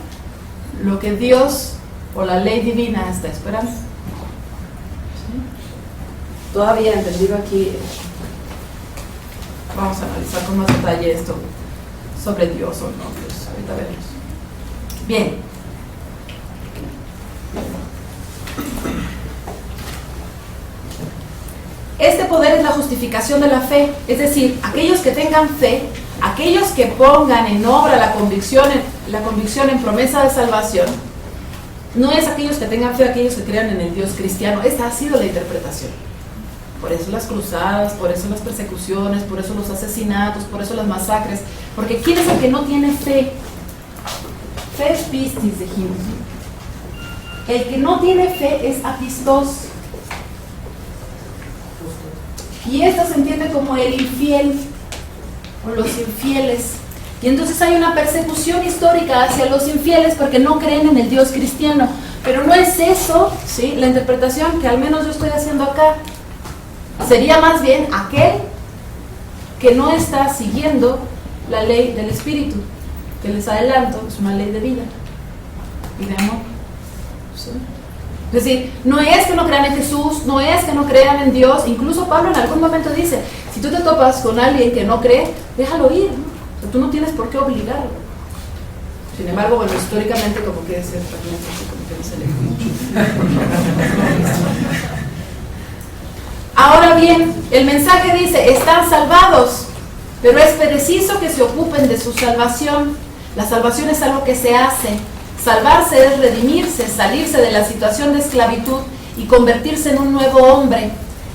[SPEAKER 2] lo que Dios o la ley divina está esperando. ¿Sí?
[SPEAKER 1] Todavía entendido aquí,
[SPEAKER 2] vamos a analizar con más detalle esto sobre Dios o no Dios. Ahorita veremos. Bien. Este poder es la justificación de la fe, es decir, aquellos que tengan fe, aquellos que pongan en obra la convicción en promesa de salvación, no es aquellos que tengan fe, aquellos que crean en el Dios cristiano. Esta ha sido la interpretación. Por eso las cruzadas, por eso las persecuciones, por eso los asesinatos, por eso las masacres. Porque ¿quién es el que no tiene fe? Fe es pistis de Gimos. El que no tiene fe es apistos. Y esto se entiende como el infiel o los infieles. Y entonces hay una persecución histórica hacia los infieles porque no creen en el Dios cristiano. Pero no es eso, ¿sí? La interpretación que al menos yo estoy haciendo acá. Sería más bien aquel que no está siguiendo la ley del Espíritu, que les adelanto, es una ley de vida y de amor. ¿Sí? Es decir, no es que no crean en Jesús, no es que no crean en Dios. Incluso Pablo en algún momento dice, si tú te topas con alguien que no cree, déjalo ir, ¿no? O sea, tú no tienes por qué obligarlo. Sin embargo, bueno, históricamente como que es como que no se le Ahora bien, el mensaje dice, están salvados, pero es preciso que se ocupen de su salvación. La salvación es algo que se hace. Salvarse es redimirse, salirse de la situación de esclavitud y convertirse en un nuevo hombre.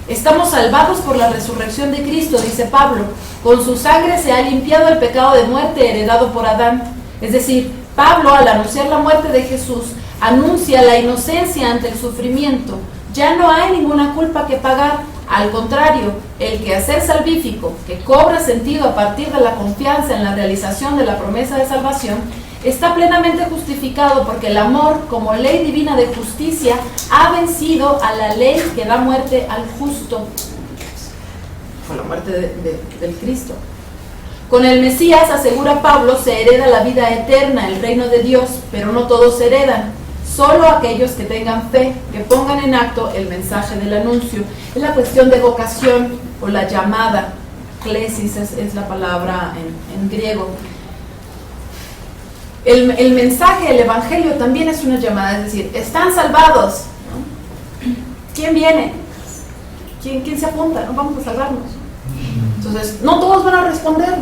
[SPEAKER 2] Estamos salvados por la resurrección de Cristo, dice Pablo. Con su sangre se ha limpiado el pecado de muerte heredado por Adán. Es decir, Pablo, al anunciar la muerte de Jesús, anuncia la inocencia ante el sufrimiento. Ya no hay ninguna culpa que pagar. Al contrario, el quehacer salvífico, que cobra sentido a partir de la confianza en la realización de la promesa de salvación, está plenamente justificado porque el amor, como ley divina de justicia, ha vencido a la ley que da muerte al justo. Fue la muerte del Cristo. Con el Mesías, asegura Pablo, se hereda la vida eterna, el reino de Dios, pero no todos heredan. Solo aquellos que tengan fe, que pongan en acto el mensaje del anuncio. Es la cuestión de vocación o la llamada. Klesis es la palabra en griego. El mensaje, el evangelio también es una llamada, es decir, están salvados, ¿no? ¿Quién viene? ¿Quién se apunta? ¿No? Vamos a salvarnos. Entonces, no todos van a responder.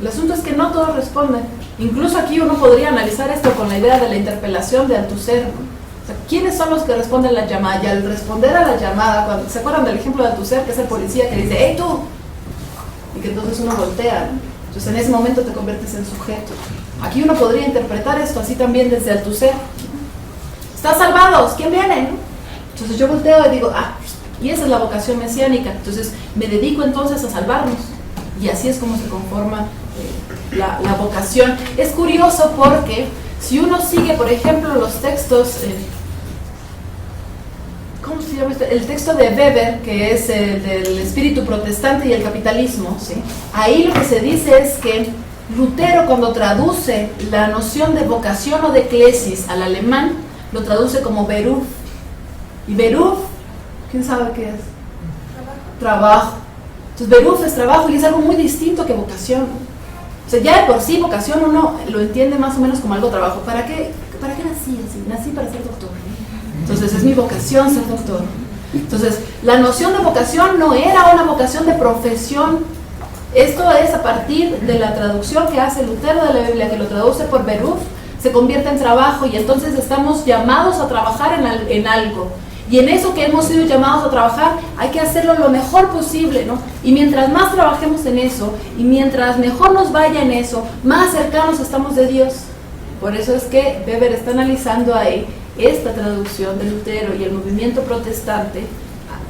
[SPEAKER 2] El asunto es que no todos responden. Incluso aquí uno podría analizar esto con la idea de la interpelación de Althusser, ¿no? O sea, ¿quiénes son los que responden a la llamada? Y al responder a la llamada, ¿se acuerdan del ejemplo de Althusser, que es el policía que dice, ¡hey tú! Y que entonces uno voltea, ¿no? Entonces en ese momento te conviertes en sujeto. Aquí uno podría interpretar esto así también desde Althusser. ¿Están salvados? ¿Quién viene? ¿No? Entonces yo volteo y digo, y esa es la vocación mesiánica. Entonces me dedico entonces a salvarnos. y así es como se conforma la vocación. Es curioso porque si uno sigue, por ejemplo, los textos, ¿cómo se llama esto? El texto de Weber, que es el del espíritu protestante y el capitalismo, ¿sí? Ahí lo que se dice es que Lutero, cuando traduce la noción de vocación o de eclesis al alemán, lo traduce como Beruf. Y Beruf, ¿quién sabe qué es? Trabajo. Entonces Beruf es trabajo y es algo muy distinto que vocación. O sea, ya de por sí vocación uno lo entiende más o menos como algo trabajo. ¿Para qué nací así? Nací para ser doctor. Entonces es mi vocación ser doctor. Entonces la noción de vocación no era una vocación de profesión. Esto es a partir de la traducción que hace Lutero de la Biblia, que lo traduce por Beruf, se convierte en trabajo y entonces estamos llamados a trabajar en algo. Y en eso que hemos sido llamados a trabajar, hay que hacerlo lo mejor posible, ¿no? Y mientras más trabajemos en eso, y mientras mejor nos vaya en eso, más cercanos estamos de Dios. Por eso es que Weber está analizando ahí esta traducción de Lutero y el movimiento protestante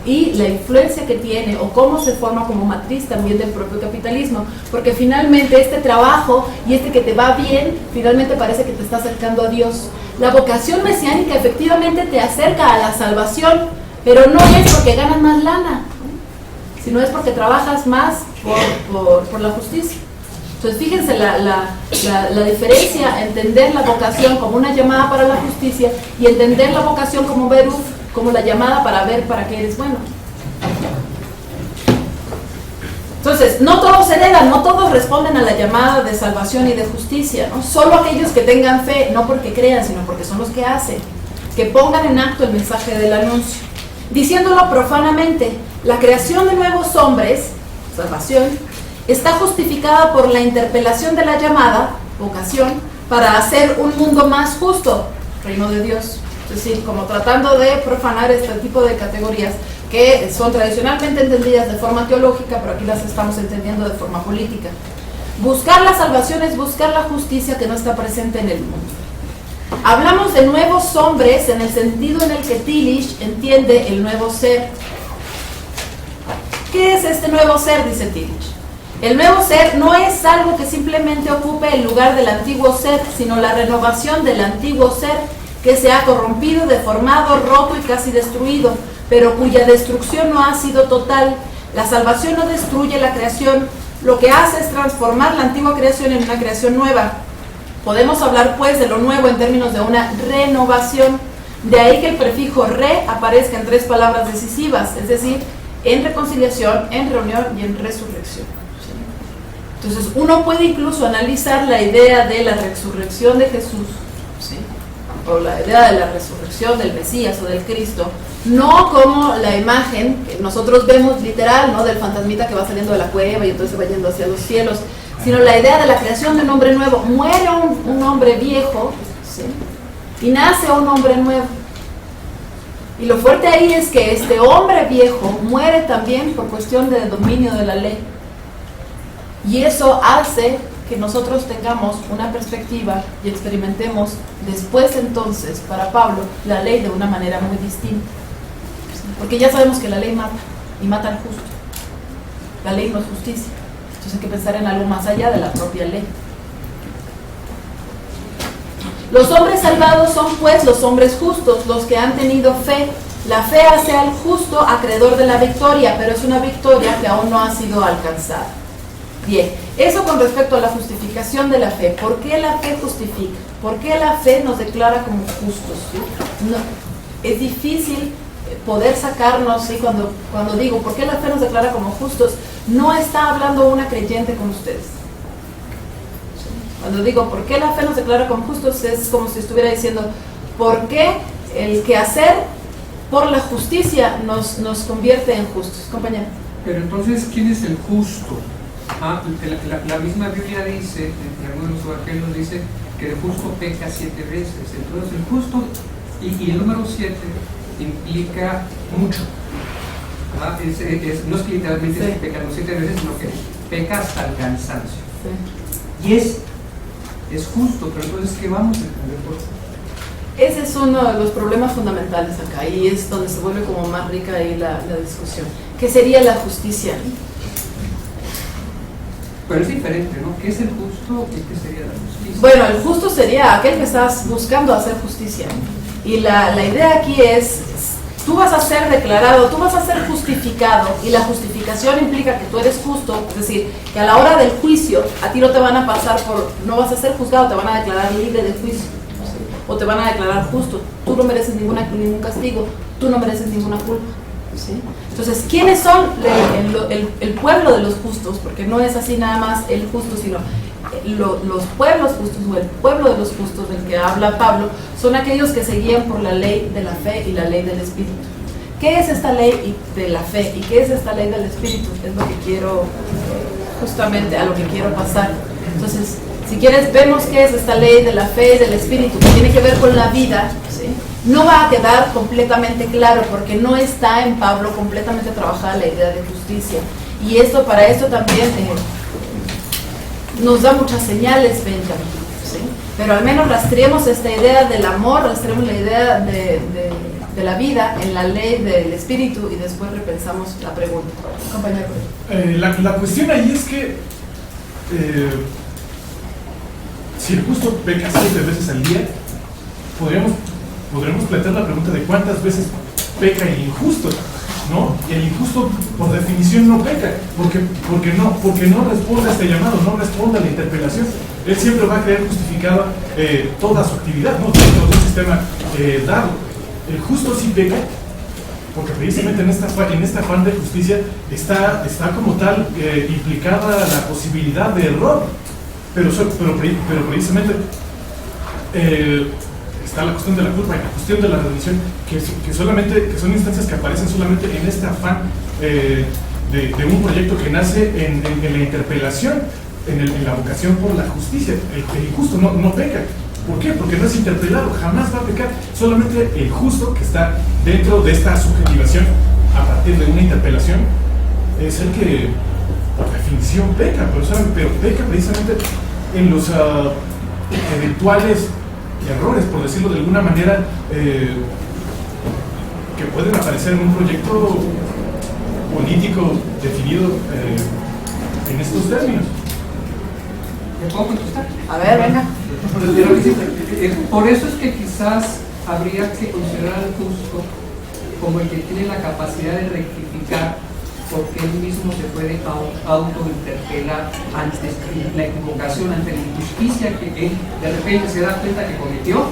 [SPEAKER 2] y la influencia que tiene o cómo se forma como matriz también del propio capitalismo, porque finalmente este trabajo y este que te va bien, finalmente parece que te está acercando a Dios. La vocación mesiánica efectivamente te acerca a la salvación, pero no es porque ganas más lana, sino es porque trabajas más por la justicia. Entonces fíjense la diferencia, entender la vocación como una llamada para la justicia y entender la vocación como Beruf, como la llamada para ver para qué eres bueno. Entonces, no todos heredan, no todos responden a la llamada de salvación y de justicia, ¿no? Solo aquellos que tengan fe, no porque crean, sino porque son los que hacen, que pongan en acto el mensaje del anuncio. Diciéndolo profanamente, la creación de nuevos hombres, salvación, está justificada por la interpelación de la llamada, vocación, para hacer un mundo más justo, reino de Dios. Es decir, como tratando de profanar este tipo de categorías que son tradicionalmente entendidas de forma teológica, pero aquí las estamos entendiendo de forma política. Buscar la salvación es buscar la justicia que no está presente en el mundo. Hablamos de nuevos hombres en el sentido en el que Tillich entiende el nuevo ser. ¿Qué es este nuevo ser?, dice Tillich. El nuevo ser no es algo que simplemente ocupe el lugar del antiguo ser, sino la renovación del antiguo ser que se ha corrompido, deformado, roto y casi destruido, pero cuya destrucción no ha sido total. La salvación no destruye la creación, lo que hace es transformar la antigua creación en una creación nueva. Podemos hablar pues de lo nuevo en términos de una renovación, de ahí que el prefijo re aparezca en 3 palabras decisivas, es decir, en reconciliación, en reunión y en resurrección. Entonces uno puede incluso analizar la idea de la resurrección de Jesús, ¿sí?, o la idea de la resurrección del Mesías o del Cristo, no como la imagen que nosotros vemos literal, ¿no?, del fantasmita que va saliendo de la cueva y entonces va yendo hacia los cielos, sino la idea de la creación de un hombre nuevo. Muere un hombre viejo, ¿sí?, y nace un hombre nuevo. Y lo fuerte ahí es que este hombre viejo muere también por cuestión de dominio de la ley. Y eso hace que nosotros tengamos una perspectiva y experimentemos después entonces, para Pablo, la ley de una manera muy distinta. Porque ya sabemos que la ley mata, y mata al justo. La ley no es justicia. Entonces hay que pensar en algo más allá de la propia ley. Los hombres salvados son pues los hombres justos, los que han tenido fe. La fe hace al justo acreedor de la victoria, pero es una victoria que aún no ha sido alcanzada. Bien, eso con respecto a la justificación de la fe. ¿Por qué la fe justifica? ¿Por qué la fe nos declara como justos? ¿Sí? No, es difícil poder sacarnos, ¿sí?, cuando digo ¿por qué la fe nos declara como justos? No está hablando una creyente con ustedes. ¿Sí? Cuando digo ¿por qué la fe nos declara como justos? Es como si estuviera diciendo ¿por qué el quehacer por la justicia nos convierte en justos? Compañero.
[SPEAKER 3] Pero entonces, ¿quién es el justo? La misma Biblia dice, en algunos de los evangelios dice que el justo peca 7 veces. Entonces el justo, y el número 7 implica mucho. No es que literalmente sí, peca los 7 veces, sino que peca hasta el cansancio. Sí. Y es justo, pero entonces ¿qué vamos a entender por justo?
[SPEAKER 2] Ese es uno de los problemas fundamentales acá, y es donde se vuelve como más rica ahí la discusión. ¿Qué sería la justicia?
[SPEAKER 3] Pero es diferente, ¿no? ¿Qué es el justo y qué sería la justicia?
[SPEAKER 2] Bueno, el justo sería aquel que estás buscando hacer justicia. Y la idea aquí es, tú vas a ser declarado, tú vas a ser justificado, y la justificación implica que tú eres justo, es decir, que a la hora del juicio a ti no te van a pasar por, no vas a ser juzgado, te van a declarar libre de juicio, ¿sí? O te van a declarar justo, tú no mereces ningún castigo, tú no mereces ninguna culpa, ¿sí? Entonces, ¿quiénes son el pueblo de los justos? Porque no es así nada más el justo, sino los pueblos justos, o el pueblo de los justos del que habla Pablo, son aquellos que se guían por la ley de la fe y la ley del Espíritu. ¿Qué es esta ley de la fe y qué es esta ley del Espíritu? Es lo que quiero, justamente a lo que quiero pasar. Entonces, si quieres, vemos qué es esta ley de la fe y del Espíritu, que tiene que ver con la vida, ¿sí? No va a quedar completamente claro porque no está en Pablo completamente trabajada la idea de justicia. Y para esto también nos da muchas señales, Benjamin, ¿sí? Pero al menos rastreemos esta idea del amor, rastreemos la idea de la vida en la ley del Espíritu y después repensamos la pregunta. Compañero.
[SPEAKER 4] La cuestión ahí es que si el justo peca 7 veces al día, podríamos plantear la pregunta de cuántas veces peca el injusto, ¿no? Y el injusto, por definición, no peca, porque no responde a este llamado, no responde a la interpelación. Él siempre va a creer justificada toda su actividad, ¿no? Todo un sistema dado. El justo sí peca, porque precisamente en esta afán de justicia está como tal implicada la posibilidad de error, pero precisamente está la cuestión de la culpa y la cuestión de la redención, que son instancias que aparecen solamente en este afán de un proyecto que nace en la interpelación, en la vocación por la justicia. El injusto no peca. ¿Por qué? Porque no es interpelado, jamás va a pecar. Solamente el justo, que está dentro de esta subjetivación a partir de una interpelación, es el que por definición peca, pero peca precisamente en los eventuales errores, por decirlo de alguna manera, que pueden aparecer en un proyecto político definido en estos términos.
[SPEAKER 3] ¿Me puedo contestar?
[SPEAKER 2] A ver, venga.
[SPEAKER 3] Por eso es que quizás habría que considerar al justo como el que tiene la capacidad de rectificar, porque él mismo se puede autointerpelar ante la equivocación, ante la injusticia que él de repente se da cuenta que cometió,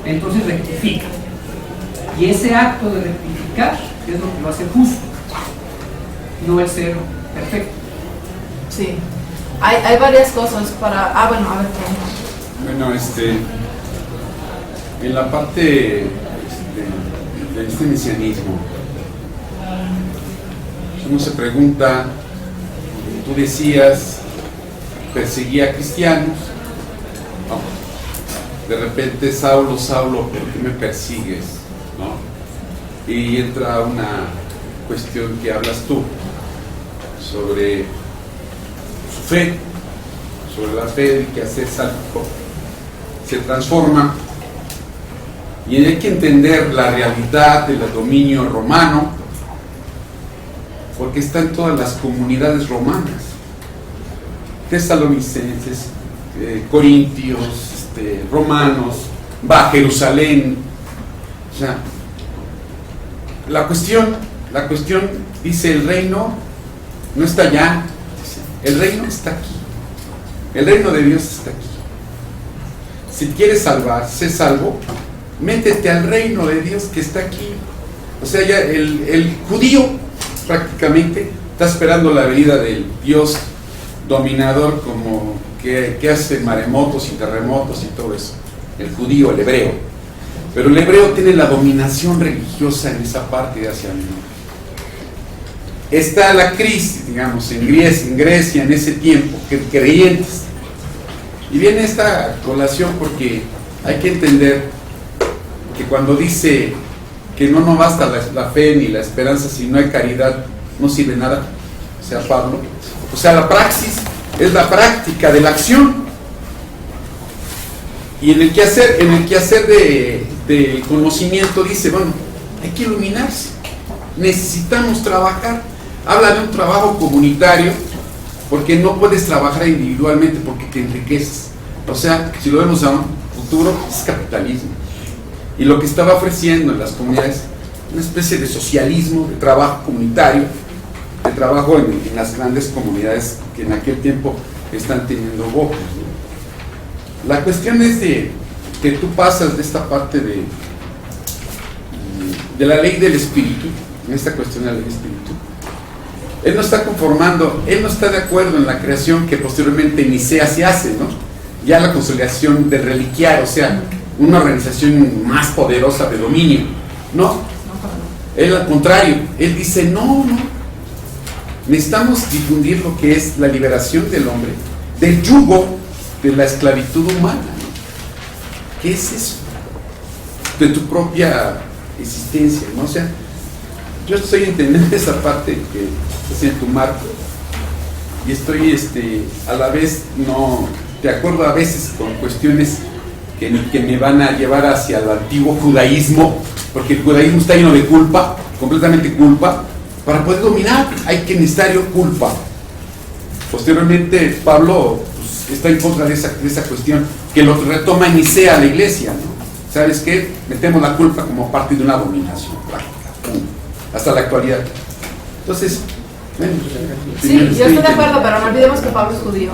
[SPEAKER 3] entonces rectifica. Y ese acto de rectificar es lo que lo hace justo, no el ser perfecto.
[SPEAKER 2] Sí. Hay varias cosas para... bueno, a ver.
[SPEAKER 5] Bueno, en la parte de este mesianismo, uno se pregunta, tú decías, perseguía a cristianos, no, de repente, Saulo, ¿por qué me persigues? ¿No? Y entra una cuestión que hablas tú sobre su fe, sobre la fe de que hacer salvo se transforma, y hay que entender la realidad del dominio romano, porque está en todas las comunidades romanas, tesalonicenses, corintios, romanos, va a Jerusalén. O sea, la cuestión dice, el reino no está allá, el reino está aquí, el reino de Dios está aquí. Si quieres salvar, sé salvo, métete al reino de Dios que está aquí. O sea, ya el judío prácticamente está esperando la venida del Dios dominador, como que hace maremotos y terremotos y todo eso, el judío, el hebreo. Pero el hebreo tiene la dominación religiosa en esa parte de Asia Menor. Está la crisis, digamos, en Grecia en ese tiempo, que creyentes. Y viene esta colación porque hay que entender que cuando dice que no basta la fe ni la esperanza, si no hay caridad, no sirve nada, o sea, Pablo. O sea, la praxis es la práctica de la acción. Y en el quehacer de conocimiento dice, bueno, hay que iluminarse, necesitamos trabajar. Habla de un trabajo comunitario porque no puedes trabajar individualmente, porque te enriqueces. O sea, si lo vemos a un futuro, es capitalismo. Y lo que estaba ofreciendo en las comunidades, una especie de socialismo, de trabajo comunitario, de trabajo en las grandes comunidades que en aquel tiempo están teniendo votos, ¿no? La cuestión es de que tú pasas de esta parte de la ley del espíritu, en esta cuestión de la ley del espíritu. Él no está conformando, él no está de acuerdo en la creación que posteriormente en Nicea se hace, ¿no? Ya la consolidación de reliquiar, o sea, una organización más poderosa de dominio, ¿no? Él al contrario, él dice, no, necesitamos difundir lo que es la liberación del hombre, del yugo de la esclavitud humana, ¿no? ¿Qué es eso? De tu propia existencia, ¿no? O sea, yo estoy entendiendo esa parte que es en tu marco y estoy a la vez no de acuerdo a veces con cuestiones que me van a llevar hacia el antiguo judaísmo, porque el judaísmo está lleno de culpa, completamente culpa. Para poder dominar hay que necesario culpa. Posteriormente Pablo pues, está en contra de esa cuestión, que lo retoma en Nicea la iglesia, ¿no? ¿Sabes qué? Metemos la culpa como parte de una dominación práctica, hasta la actualidad. Entonces, bueno,
[SPEAKER 2] sí, yo estoy de acuerdo, pero no olvidemos que Pablo es judío.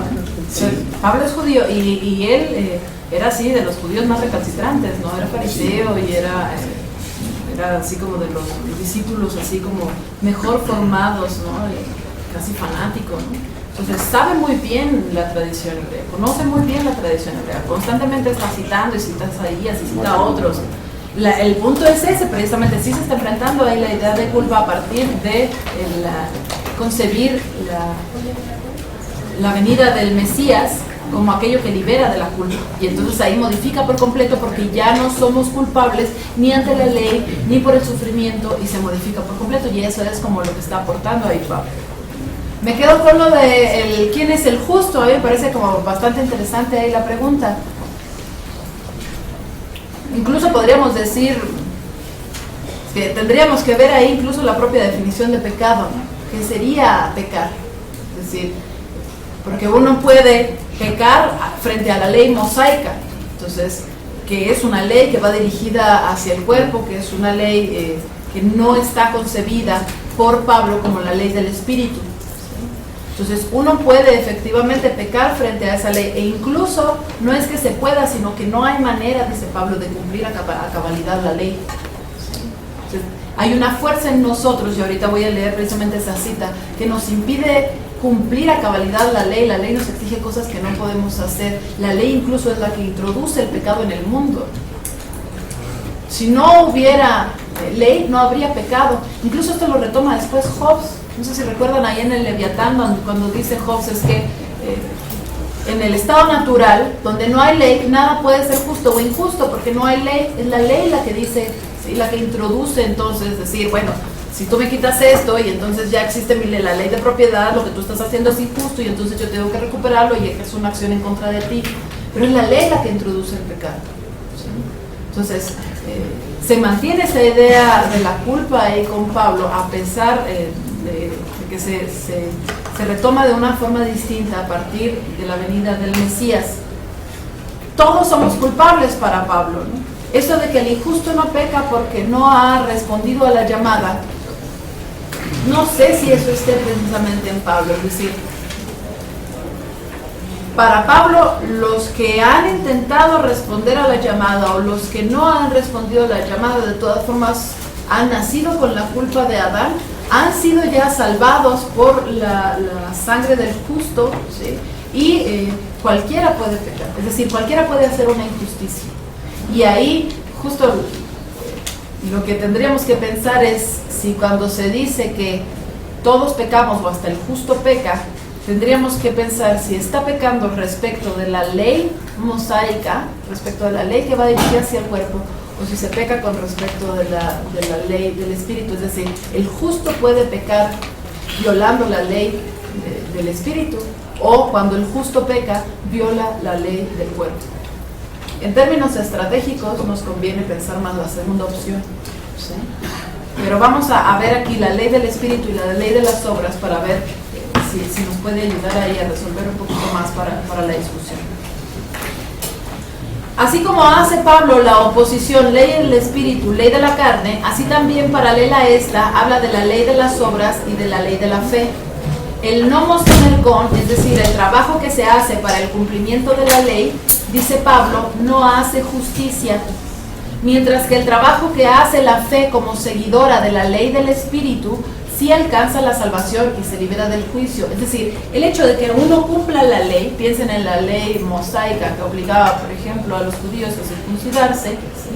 [SPEAKER 5] Sí.
[SPEAKER 2] Pablo es judío y él era así de los judíos más recalcitrantes, ¿no? Era fariseo y era así como de los discípulos así como mejor formados, ¿no? Casi fanático, ¿no? Entonces sabe muy bien la tradición hebrea, conoce muy bien la tradición hebrea, constantemente está citando y cita a Isaías y cita a otros. El punto es ese, precisamente, sí se está enfrentando ahí la idea de culpa a partir de concebir la venida del Mesías como aquello que libera de la culpa, y entonces ahí modifica por completo, porque ya no somos culpables ni ante la ley ni por el sufrimiento, y se modifica por completo, y eso es como lo que está aportando ahí Pablo. Me quedo con lo de quién es el justo. A mí me parece como bastante interesante ahí la pregunta. Incluso podríamos decir que tendríamos que ver ahí incluso la propia definición de pecado, ¿no? ¿Qué sería pecar? Es decir, porque uno puede pecar frente a la ley mosaica, entonces, que es una ley que va dirigida hacia el cuerpo, que es una ley que no está concebida por Pablo como la ley del espíritu. Entonces uno puede efectivamente pecar frente a esa ley, e incluso no es que se pueda, sino que no hay manera, dice Pablo, de cumplir a cabalidad la ley. Entonces, hay una fuerza en nosotros, y ahorita voy a leer precisamente esa cita, que nos impide cumplir a cabalidad la ley nos exige cosas que no podemos hacer. La ley incluso es la que introduce el pecado en el mundo. Si no hubiera ley, no habría pecado. Incluso esto lo retoma después Hobbes. No sé si recuerdan ahí en el Leviatán, cuando dice Hobbes, es que en el estado natural, donde no hay ley, nada puede ser justo o injusto, porque no hay ley. Es la ley la que dice, ¿sí? La que introduce entonces, decir, bueno, si tú me quitas esto y entonces ya existe la ley de propiedad, lo que tú estás haciendo es injusto y entonces yo tengo que recuperarlo y ejerzo una acción en contra de ti. Pero es la ley la que introduce el pecado, ¿sí? Entonces, se mantiene esa idea de la culpa ahí con Pablo, a pesar de que se retoma de una forma distinta a partir de la venida del Mesías. Todos somos culpables para Pablo, ¿no? Eso de que el injusto no peca porque no ha respondido a la llamada, no sé si eso esté precisamente en Pablo. Es decir, para Pablo, los que han intentado responder a la llamada o los que no han respondido a la llamada, de todas formas han nacido con la culpa de Adán, han sido ya salvados por la sangre del justo, ¿sí? Y cualquiera puede pecar, es decir, cualquiera puede hacer una injusticia. Y ahí justo lo que tendríamos que pensar es, si cuando se dice que todos pecamos o hasta el justo peca, tendríamos que pensar si está pecando respecto de la ley mosaica, respecto de la ley que va dirigida hacia el cuerpo, o si se peca con respecto de la ley del espíritu. Es decir, el justo puede pecar violando la ley del espíritu, o cuando el justo peca, viola la ley del cuerpo. En términos estratégicos nos conviene pensar más la segunda opción, ¿sí? Pero vamos a ver aquí la ley del espíritu y la ley de las obras para ver si nos puede ayudar ahí a resolver un poquito más para la discusión. Así como hace Pablo la oposición ley del espíritu, ley de la carne, así también paralela a esta habla de la ley de las obras y de la ley de la fe. El nomos con, es decir, el trabajo que se hace para el cumplimiento de la ley, dice Pablo, no hace justicia, mientras que el trabajo que hace la fe como seguidora de la ley del espíritu sí alcanza la salvación y se libera del juicio. Es decir, el hecho de que uno cumpla la ley, piensen en la ley mosaica que obligaba, por ejemplo, a los judíos a circuncidarse, ¿sí?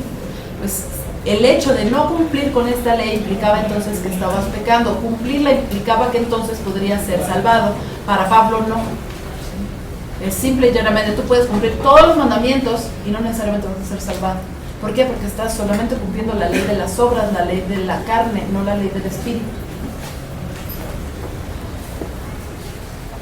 [SPEAKER 2] Pues el hecho de no cumplir con esta ley implicaba entonces que estabas pecando. Cumplirla implicaba que entonces podrías ser salvado. Para Pablo no. Es simple y llanamente, tú puedes cumplir todos los mandamientos y no necesariamente vas a ser salvado. ¿Por qué? Porque estás solamente cumpliendo la ley de las obras, la ley de la carne, no la ley del espíritu.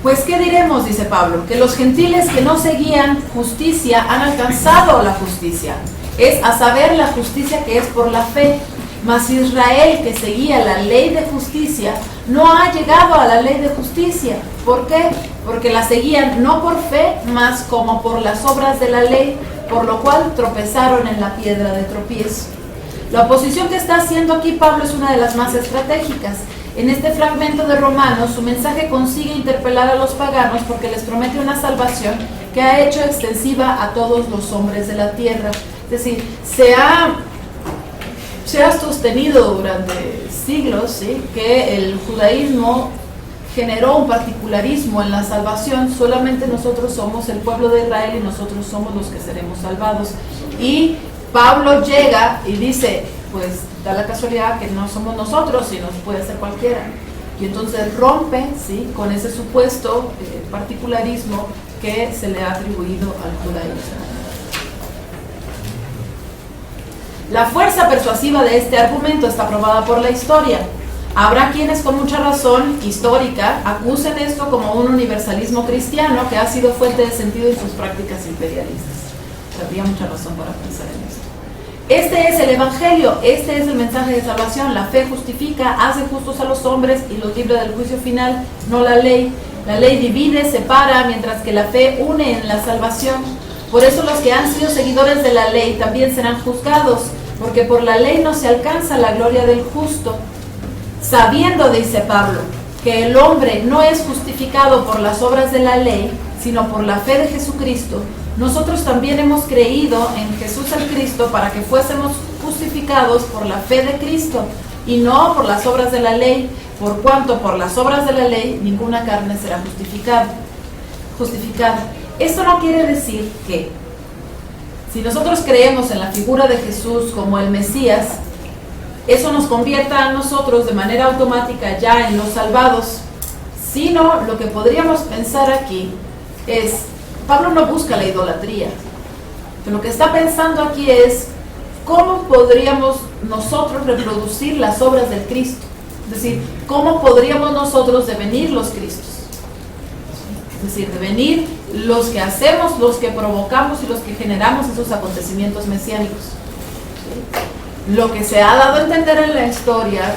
[SPEAKER 2] Pues, ¿qué diremos? Dice Pablo, que los gentiles que no seguían justicia han alcanzado la justicia. Es a saber la justicia que es por la fe. Mas Israel, que seguía la ley de justicia, no ha llegado a la ley de justicia. ¿Por qué? Porque la seguían no por fe, mas como por las obras de la ley, por lo cual tropezaron en la piedra de tropiezo. La oposición que está haciendo aquí Pablo es una de las más estratégicas. En este fragmento de Romanos, su mensaje consigue interpelar a los paganos porque les promete una salvación que ha hecho extensiva a todos los hombres de la tierra. Es decir, se ha sostenido durante siglos, ¿sí?, que el judaísmo generó un particularismo en la salvación. Solamente nosotros somos el pueblo de Israel y nosotros somos los que seremos salvados. Y Pablo llega y dice, pues da la casualidad que no somos nosotros, sino puede ser cualquiera. Y entonces rompe, ¿sí?, con ese supuesto particularismo que se le ha atribuido al judaísmo. La fuerza persuasiva de este argumento está probada por la historia. Habrá quienes con mucha razón histórica acusen esto como un universalismo cristiano que ha sido fuente de sentido en sus prácticas imperialistas. Habría mucha razón para pensar en esto. Este es el evangelio, este es el mensaje de salvación. La fe justifica, hace justos a los hombres y los libra del juicio final, no la ley. La ley divide, separa, mientras que la fe une en la salvación. Por eso los que han sido seguidores de la ley también serán juzgados, porque por la ley no se alcanza la gloria del justo. Sabiendo, dice Pablo, que el hombre no es justificado por las obras de la ley, sino por la fe de Jesucristo, nosotros también hemos creído en Jesús el Cristo para que fuésemos justificados por la fe de Cristo y no por las obras de la ley, por cuanto por las obras de la ley ninguna carne será justificada. Esto no quiere decir que si nosotros creemos en la figura de Jesús como el Mesías, eso nos convierta a nosotros de manera automática ya en los salvados, sino lo que podríamos pensar aquí es, Pablo no busca la idolatría, lo que está pensando aquí es cómo podríamos nosotros reproducir las obras del Cristo, es decir, cómo podríamos nosotros devenir los Cristos, es decir, devenir los que hacemos, los que provocamos y los que generamos esos acontecimientos mesiánicos. Lo que se ha dado a entender en la historia,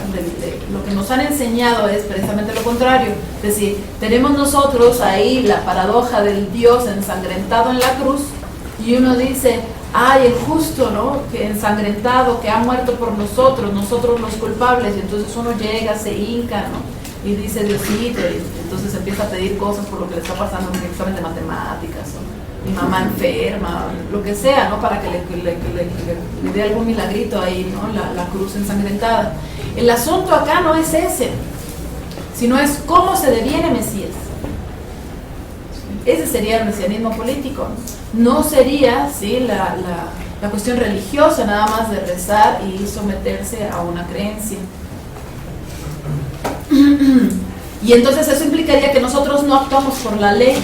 [SPEAKER 2] lo que nos han enseñado es precisamente lo contrario. Es decir, tenemos nosotros ahí la paradoja del Dios ensangrentado en la cruz y uno dice, ay, el justo, ¿no?, que ensangrentado, que ha muerto por nosotros los culpables, y entonces uno llega, se hinca, ¿no?, y dice Diosito, y entonces empieza a pedir cosas por lo que le está pasando en un examen de matemáticas, o mi mamá enferma, lo que sea, ¿no?, para que le dé algún milagrito ahí, ¿no?, la cruz ensangrentada. El asunto acá no es ese, sino es cómo se deviene Mesías. Ese sería el mesianismo político. No sería, ¿sí?, la cuestión religiosa, nada más de rezar y someterse a una creencia. Y entonces eso implicaría que nosotros no actuamos por la ley,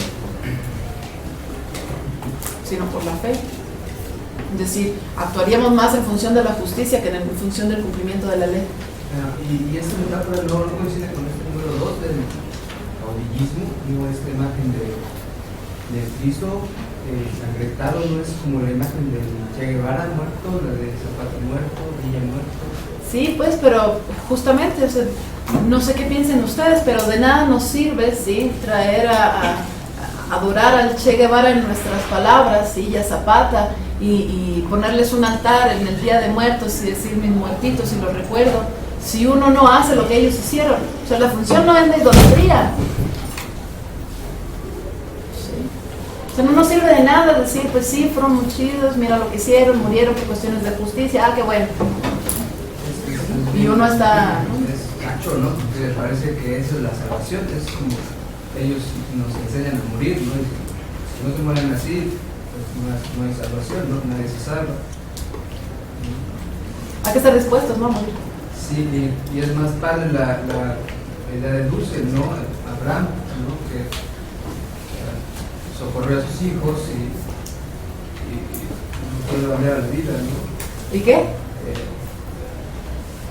[SPEAKER 2] sino por la fe. Es decir, actuaríamos más en función de la justicia que en función del cumplimiento de la ley.
[SPEAKER 6] Y esta metáfora no coincide con este número 2 del caudillismo, digo, esta imagen de de Cristo ensangrentado no es como la imagen del Che Guevara muerto, la de Zapata muerto, Villa muerto.
[SPEAKER 2] Sí, pues, pero justamente, o sea, no sé qué piensen ustedes, pero de nada nos sirve, ¿sí?, traer a adorar al Che Guevara en nuestras palabras, ¿sí?, y a Zapata, y ponerles un altar en el Día de Muertos y decir mis muertitos y los recuerdo, si uno no hace lo que ellos hicieron. O sea, la función no es la idolatría. O sea, no nos sirve de nada decir, pues sí, fueron muy chidos, mira lo que hicieron, murieron por cuestiones de justicia, qué bueno. Y uno está, ¿no?
[SPEAKER 6] Es cacho, ¿no? Porque parece que eso es la salvación, es como ellos nos enseñan a morir, ¿no? Y si no se mueren así, pues no hay salvación, ¿no? Nadie se salva.
[SPEAKER 2] Hay que estar dispuestos, ¿no?, a morir.
[SPEAKER 6] Sí, y es más padre la idea de Dulce, ¿no? Abraham, ¿no? Que socorrió a sus hijos y pudo cambiar la vida, ¿no?
[SPEAKER 2] ¿Y qué?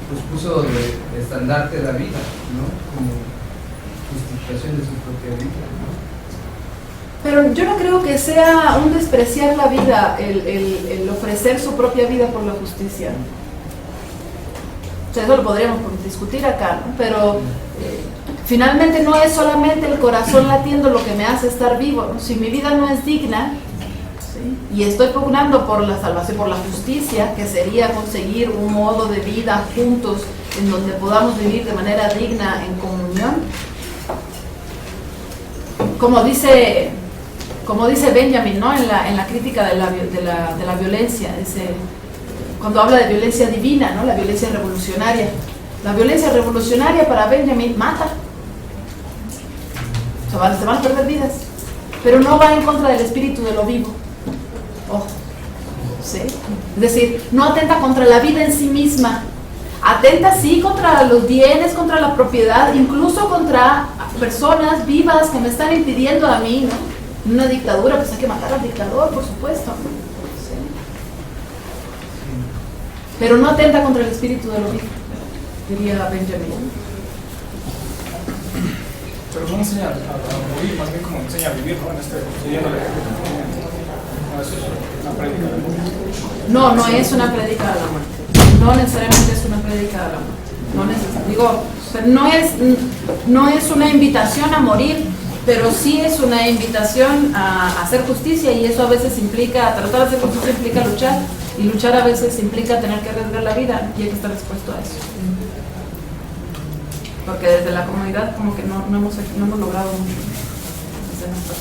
[SPEAKER 6] Pues puso de estandarte la vida, ¿no? Como justificación de su propia vida, ¿no?
[SPEAKER 2] Pero yo no creo que sea un despreciar la vida el ofrecer su propia vida por la justicia. O sea, eso lo podríamos discutir acá, ¿no? Pero finalmente no es solamente el corazón latiendo lo que me hace estar vivo, ¿no? Si mi vida no es digna, ¿sí?, y estoy pugnando por la salvación, por la justicia, que sería conseguir un modo de vida juntos en donde podamos vivir de manera digna en comunión, como dice Benjamin, ¿no?, en la crítica de la violencia, dice, cuando habla de violencia divina, ¿no?, la violencia revolucionaria. La violencia revolucionaria para Benjamin mata. Se van a perder vidas, pero no va en contra del espíritu de lo vivo. Ojo, ¿sí? Es decir, no atenta contra la vida en sí misma. Atenta sí contra los bienes, contra la propiedad, incluso contra personas vivas que me están impidiendo a mí, ¿no? En una dictadura, pues hay que matar al dictador, por supuesto. ¿Sí? Pero no atenta contra el espíritu de lo vivo, diría Benjamin.
[SPEAKER 7] Pero no enseña a morir, más bien como enseña a vivir, ¿no? En este, siguiéndole. No es una prédica de muerte.
[SPEAKER 2] No es una prédica de la muerte. No necesariamente es una prédica de la muerte. No es una invitación a morir, pero sí es una invitación a hacer justicia, y eso a veces implica, tratar de hacer justicia implica luchar, y luchar a veces implica tener que arriesgar la vida, y hay que estar dispuesto a eso. Porque desde la comunidad como que no hemos logrado mucho. Desde nuestra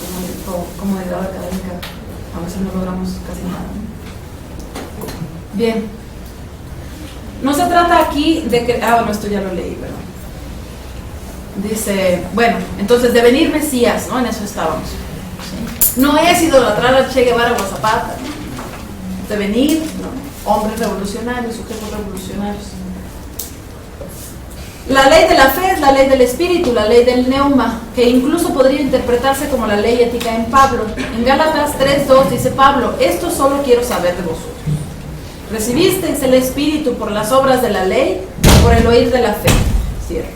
[SPEAKER 2] comunidad académica a veces no logramos casi nada. Bien. No se trata aquí de que... bueno, esto ya lo leí, pero... Dice, bueno, entonces de venir Mesías, ¿no? En eso estábamos. ¿Sí? No es idolatrar a Che Guevara o a Zapata, ¿no? De venir, ¿no?, hombres revolucionarios, sujetos revolucionarios. La ley de la fe es la ley del espíritu, la ley del neuma, que incluso podría interpretarse como la ley ética en Pablo. En Gálatas 3:2 dice Pablo, esto solo quiero saber de vosotros. ¿Recibisteis el espíritu por las obras de la ley o por el oír de la fe? Cierto.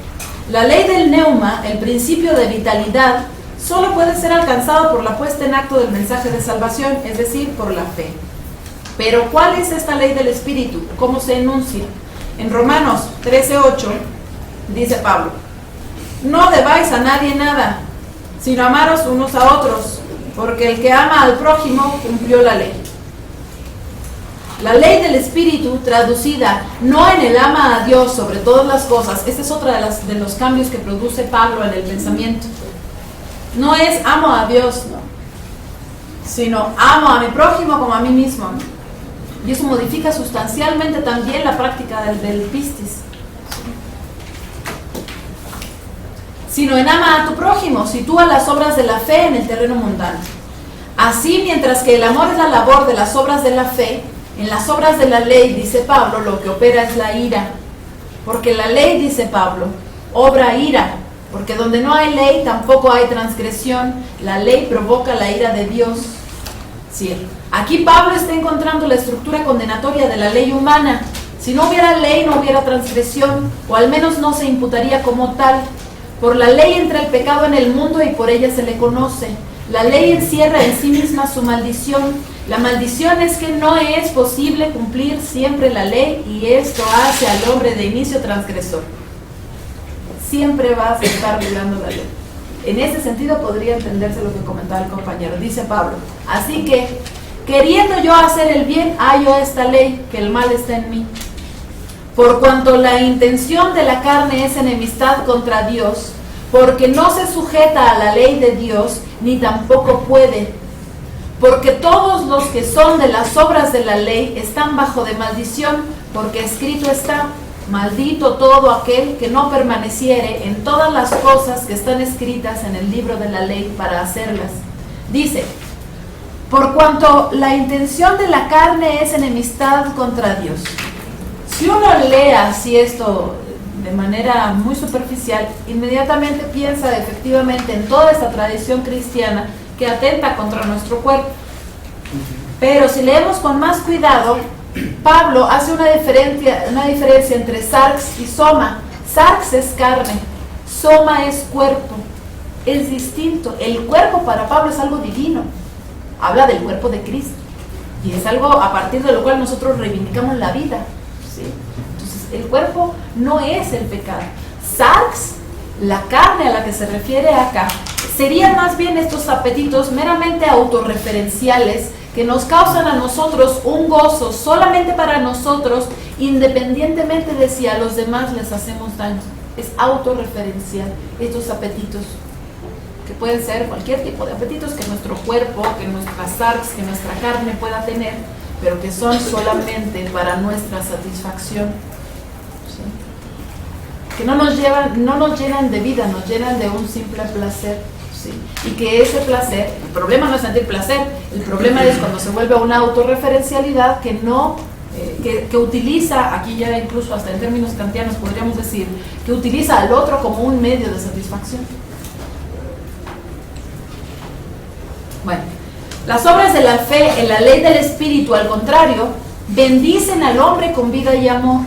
[SPEAKER 2] La ley del neuma, el principio de vitalidad, solo puede ser alcanzado por la puesta en acto del mensaje de salvación, es decir, por la fe. Pero ¿cuál es esta ley del espíritu? ¿Cómo se enuncia? En Romanos 13:8 dice Pablo, no debáis a nadie nada, sino amaros unos a otros, porque el que ama al prójimo cumplió la ley. La ley del espíritu, traducida no en el ama a Dios sobre todas las cosas, esta es otra de los cambios que produce Pablo en el pensamiento. No es amo a Dios, no, sino amo a mi prójimo como a mí mismo, ¿no? Y eso modifica sustancialmente también la práctica del pistis. Sino en ama a tu prójimo, sitúa las obras de la fe en el terreno mundano. Así, mientras que el amor es la labor de las obras de la fe, en las obras de la ley, dice Pablo, lo que opera es la ira. Porque la ley, dice Pablo, obra ira. Porque donde no hay ley, tampoco hay transgresión. La ley provoca la ira de Dios. Sí. Aquí Pablo está encontrando la estructura condenatoria de la ley humana. Si no hubiera ley, no hubiera transgresión, o al menos no se imputaría como tal. Por la ley entra el pecado en el mundo y por ella se le conoce. La ley encierra en sí misma su maldición. La maldición es que no es posible cumplir siempre la ley y esto hace al hombre de inicio transgresor. Siempre vas a estar violando la ley. En ese sentido podría entenderse lo que comentaba el compañero. Dice Pablo, así que, queriendo yo hacer el bien, hallo esta ley, que el mal está en mí. Por cuanto la intención de la carne es enemistad contra Dios, porque no se sujeta a la ley de Dios, ni tampoco puede. Porque todos los que son de las obras de la ley están bajo de maldición, porque escrito está, maldito todo aquel que no permaneciere en todas las cosas que están escritas en el libro de la ley para hacerlas. Dice, por cuanto la intención de la carne es enemistad contra Dios. Si uno lee así esto de manera muy superficial, inmediatamente piensa efectivamente en toda esta tradición cristiana que atenta contra nuestro cuerpo. Pero si leemos con más cuidado, Pablo hace una diferencia entre sarx y soma. Sarx es carne, soma es cuerpo. Es distinto. El cuerpo para Pablo es algo divino. Habla del cuerpo de Cristo. Y es algo a partir de lo cual nosotros reivindicamos la vida. ¿Sí? Entonces, el cuerpo no es el pecado. Sarx, la carne a la que se refiere acá, serían más bien estos apetitos meramente autorreferenciales que nos causan a nosotros un gozo solamente para nosotros, independientemente de si a los demás les hacemos daño. Es autorreferencial, estos apetitos, que pueden ser cualquier tipo de apetitos que nuestro cuerpo, que nuestra sarx, que nuestra carne pueda tener, pero que son solamente para nuestra satisfacción. ¿Sí? Que no nos llenan de vida, nos llenan de un simple placer. ¿Sí? Y que ese placer, el problema no es sentir placer, el problema es cuando se vuelve una autorreferencialidad que no, que utiliza, aquí ya incluso hasta en términos kantianos podríamos decir, que utiliza al otro como un medio de satisfacción. Bueno, las obras de la fe en la ley del Espíritu, al contrario, bendicen al hombre con vida y amor.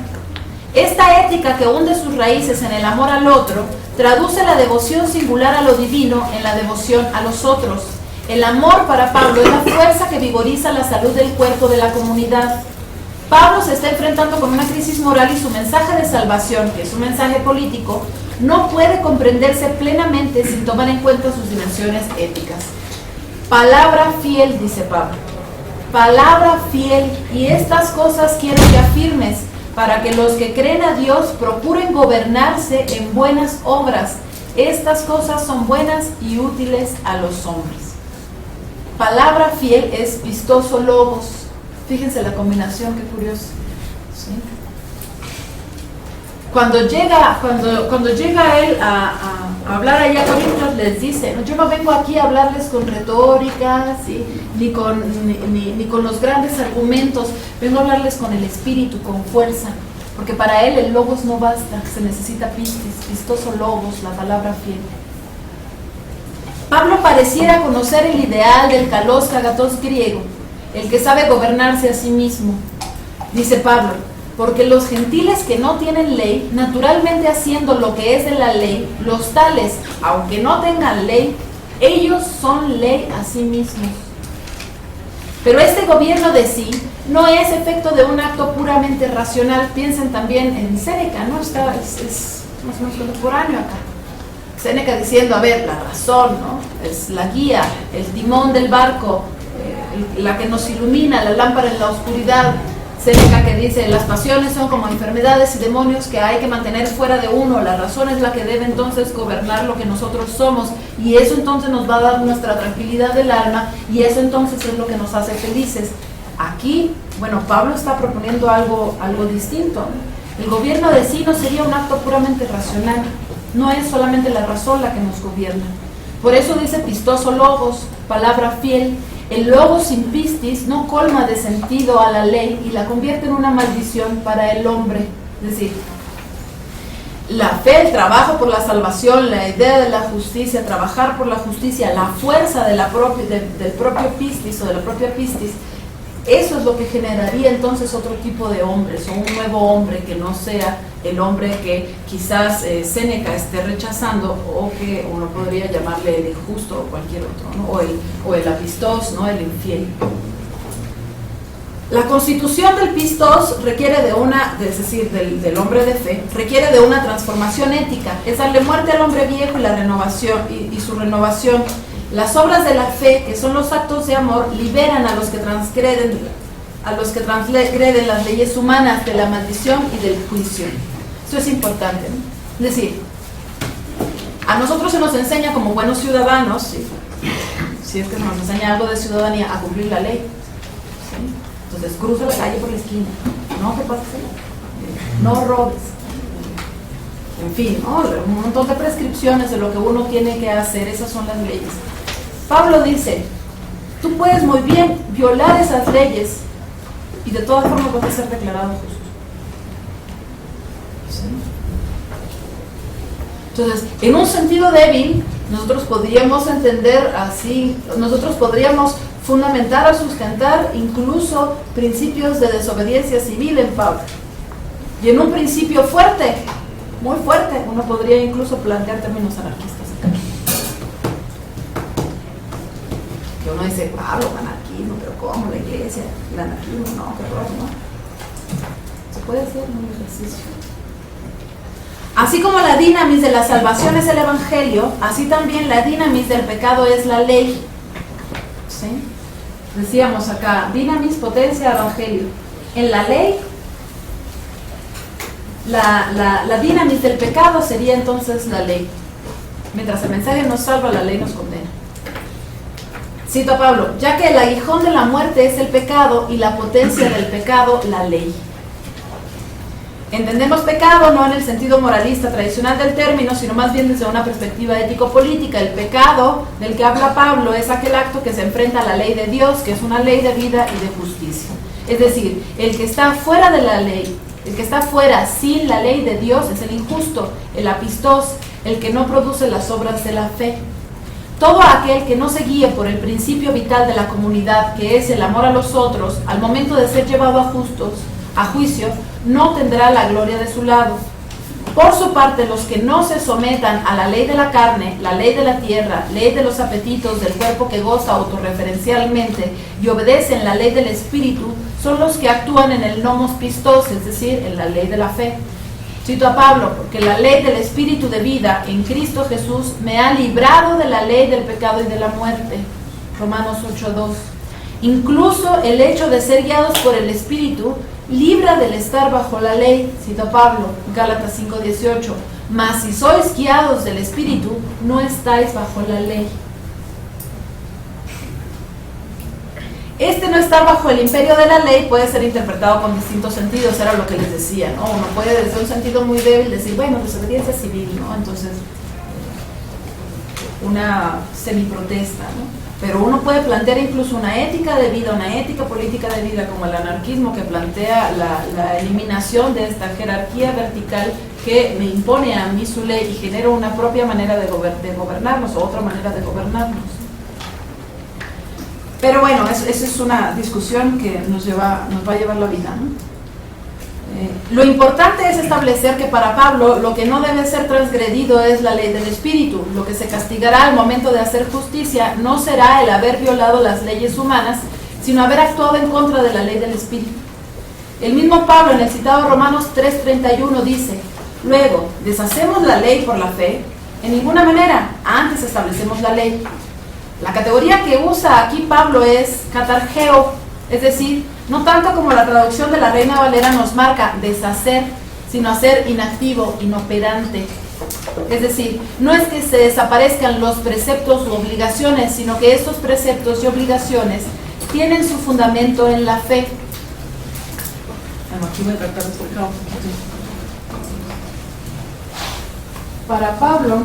[SPEAKER 2] Esta ética que hunde sus raíces en el amor al otro, traduce la devoción singular a lo divino en la devoción a los otros. El amor para Pablo es la fuerza que vigoriza la salud del cuerpo de la comunidad. Pablo se está enfrentando con una crisis moral y su mensaje de salvación, que es un mensaje político, no puede comprenderse plenamente sin tomar en cuenta sus dimensiones éticas. Palabra fiel, dice Pablo. Palabra fiel, y estas cosas quiero que afirmes, para que los que creen a Dios procuren gobernarse en buenas obras. Estas cosas son buenas y útiles a los hombres. Palabra fiel es pistoso logos. Fíjense la combinación, qué curioso. ¿Sí? Cuando llega él a hablar allá con ellos, les dice, yo no vengo aquí a hablarles con retórica, ¿sí? ni con los grandes argumentos, vengo a hablarles con el espíritu, con fuerza, porque para él el logos no basta, se necesita pistis, pistoso logos, la palabra fiel. Pablo pareciera conocer el ideal del kalos kagatos griego, el que sabe gobernarse a sí mismo. Dice Pablo, porque los gentiles que no tienen ley, naturalmente haciendo lo que es de la ley, los tales, aunque no tengan ley, ellos son ley a sí mismos. Pero este gobierno de sí no es efecto de un acto puramente racional. Piensen también en Séneca, ¿no? Es más o menos contemporáneo acá. Séneca diciendo, a ver, la razón, ¿no? Es la guía, el timón del barco, la que nos ilumina, la lámpara en la oscuridad. Séneca que dice, las pasiones son como enfermedades y demonios que hay que mantener fuera de uno, la razón es la que debe entonces gobernar lo que nosotros somos, y eso entonces nos va a dar nuestra tranquilidad del alma, y eso entonces es lo que nos hace felices. Aquí, bueno, Pablo está proponiendo algo distinto. El gobierno de sí no sería un acto puramente racional, no es solamente la razón la que nos gobierna. Por eso dice pistoso logos, palabra fiel. El logos sin pistis no colma de sentido a la ley y la convierte en una maldición para el hombre. Es decir, la fe, el trabajo por la salvación, la idea de la justicia, trabajar por la justicia, la fuerza del propio pistis o de la propia pistis, Eso es lo que generaría entonces otro tipo de hombres, o un nuevo hombre que no sea el hombre que quizás Séneca esté rechazando, o que uno podría llamarle el injusto o cualquier otro, ¿no? o el apistos, ¿no? El infiel. La constitución del pistos requiere de una, es decir, del hombre de fe, requiere de una transformación ética, es darle muerte al hombre viejo y la renovación y su renovación. Las obras de la fe, que son los actos de amor, liberan a los que transgreden las leyes humanas de la maldición y del juicio. Eso es importante, ¿no? Es decir, a nosotros se nos enseña como buenos ciudadanos, si es que nos enseña algo de ciudadanía, a cumplir la ley. ¿Sí? Entonces, cruza la calle por la esquina, no te pases, no robes. En fin, ¿no? Un montón de prescripciones de lo que uno tiene que hacer, esas son las leyes. Pablo dice, tú puedes muy bien violar esas leyes y de todas formas vas a ser declarado justo. ¿Sí? Entonces, en un sentido débil, nosotros podríamos entender así, nosotros podríamos fundamentar o sustentar incluso principios de desobediencia civil en Pablo. Y en un principio fuerte, muy fuerte, uno podría incluso plantear términos anarquistas. Que uno dice, Pablo, anarquismo, pero ¿cómo? La iglesia, el anarquismo, no, qué horror, ¿no? Se puede hacer un ejercicio. Así como la dinamis de la salvación es el evangelio, así también la dinamis del pecado es la ley. ¿Sí? Decíamos acá, dinamis, potencia, evangelio. En la ley, la dinamis del pecado sería entonces la ley. Mientras el mensaje nos salva, la ley nos condena. Cito a Pablo, ya que el aguijón de la muerte es el pecado y la potencia del pecado, la ley. Entendemos pecado no en el sentido moralista tradicional del término, sino más bien desde una perspectiva ético-política. El pecado del que habla Pablo es aquel acto que se enfrenta a la ley de Dios, que es una ley de vida y de justicia. Es decir, el que está fuera de la ley, el que está fuera sin la ley de Dios es el injusto, el apistos, el que no produce las obras de la fe. Todo aquel que no se guíe por el principio vital de la comunidad, que es el amor a los otros, al momento de ser llevado a juicio, no tendrá la gloria de su lado. Por su parte, los que no se sometan a la ley de la carne, la ley de la tierra, ley de los apetitos del cuerpo que goza autorreferencialmente y obedecen la ley del espíritu, son los que actúan en el nomos pistos, es decir, en la ley de la fe. Cito a Pablo, porque la ley del espíritu de vida en Cristo Jesús me ha librado de la ley del pecado y de la muerte. Romanos 8:2. Incluso el hecho de ser guiados por el espíritu libra del estar bajo la ley. Cito a Pablo, Gálatas 5:18. Mas si sois guiados del espíritu, no estáis bajo la ley. Este no estar bajo el imperio de la ley puede ser interpretado con distintos sentidos, era lo que les decía, ¿no? Uno puede desde un sentido muy débil decir, bueno, desobediencia civil, ¿no? Entonces, una semiprotesta, ¿no? Pero uno puede plantear incluso una ética de vida, una ética política de vida, como el anarquismo, que plantea la eliminación de esta jerarquía vertical que me impone a mí su ley y genera una propia manera de gobernarnos o otra manera de gobernarnos. Pero bueno, esa es una discusión que nos va a llevar la vida, ¿no? Lo importante es establecer que para Pablo lo que no debe ser transgredido es la ley del espíritu. Lo que se castigará al momento de hacer justicia no será el haber violado las leyes humanas, sino haber actuado en contra de la ley del espíritu. El mismo Pablo en el citado Romanos 3:31 dice, luego, ¿deshacemos la ley por la fe? En ninguna manera, antes establecemos la ley. La categoría que usa aquí Pablo es katargeo, es decir, no tanto como la traducción de la Reina Valera nos marca deshacer, sino hacer inactivo, inoperante. Es decir, no es que se desaparezcan los preceptos u obligaciones, sino que estos preceptos y obligaciones tienen su fundamento en la fe. Bueno, aquí voy a tratar de explicar un poquito. Para Pablo,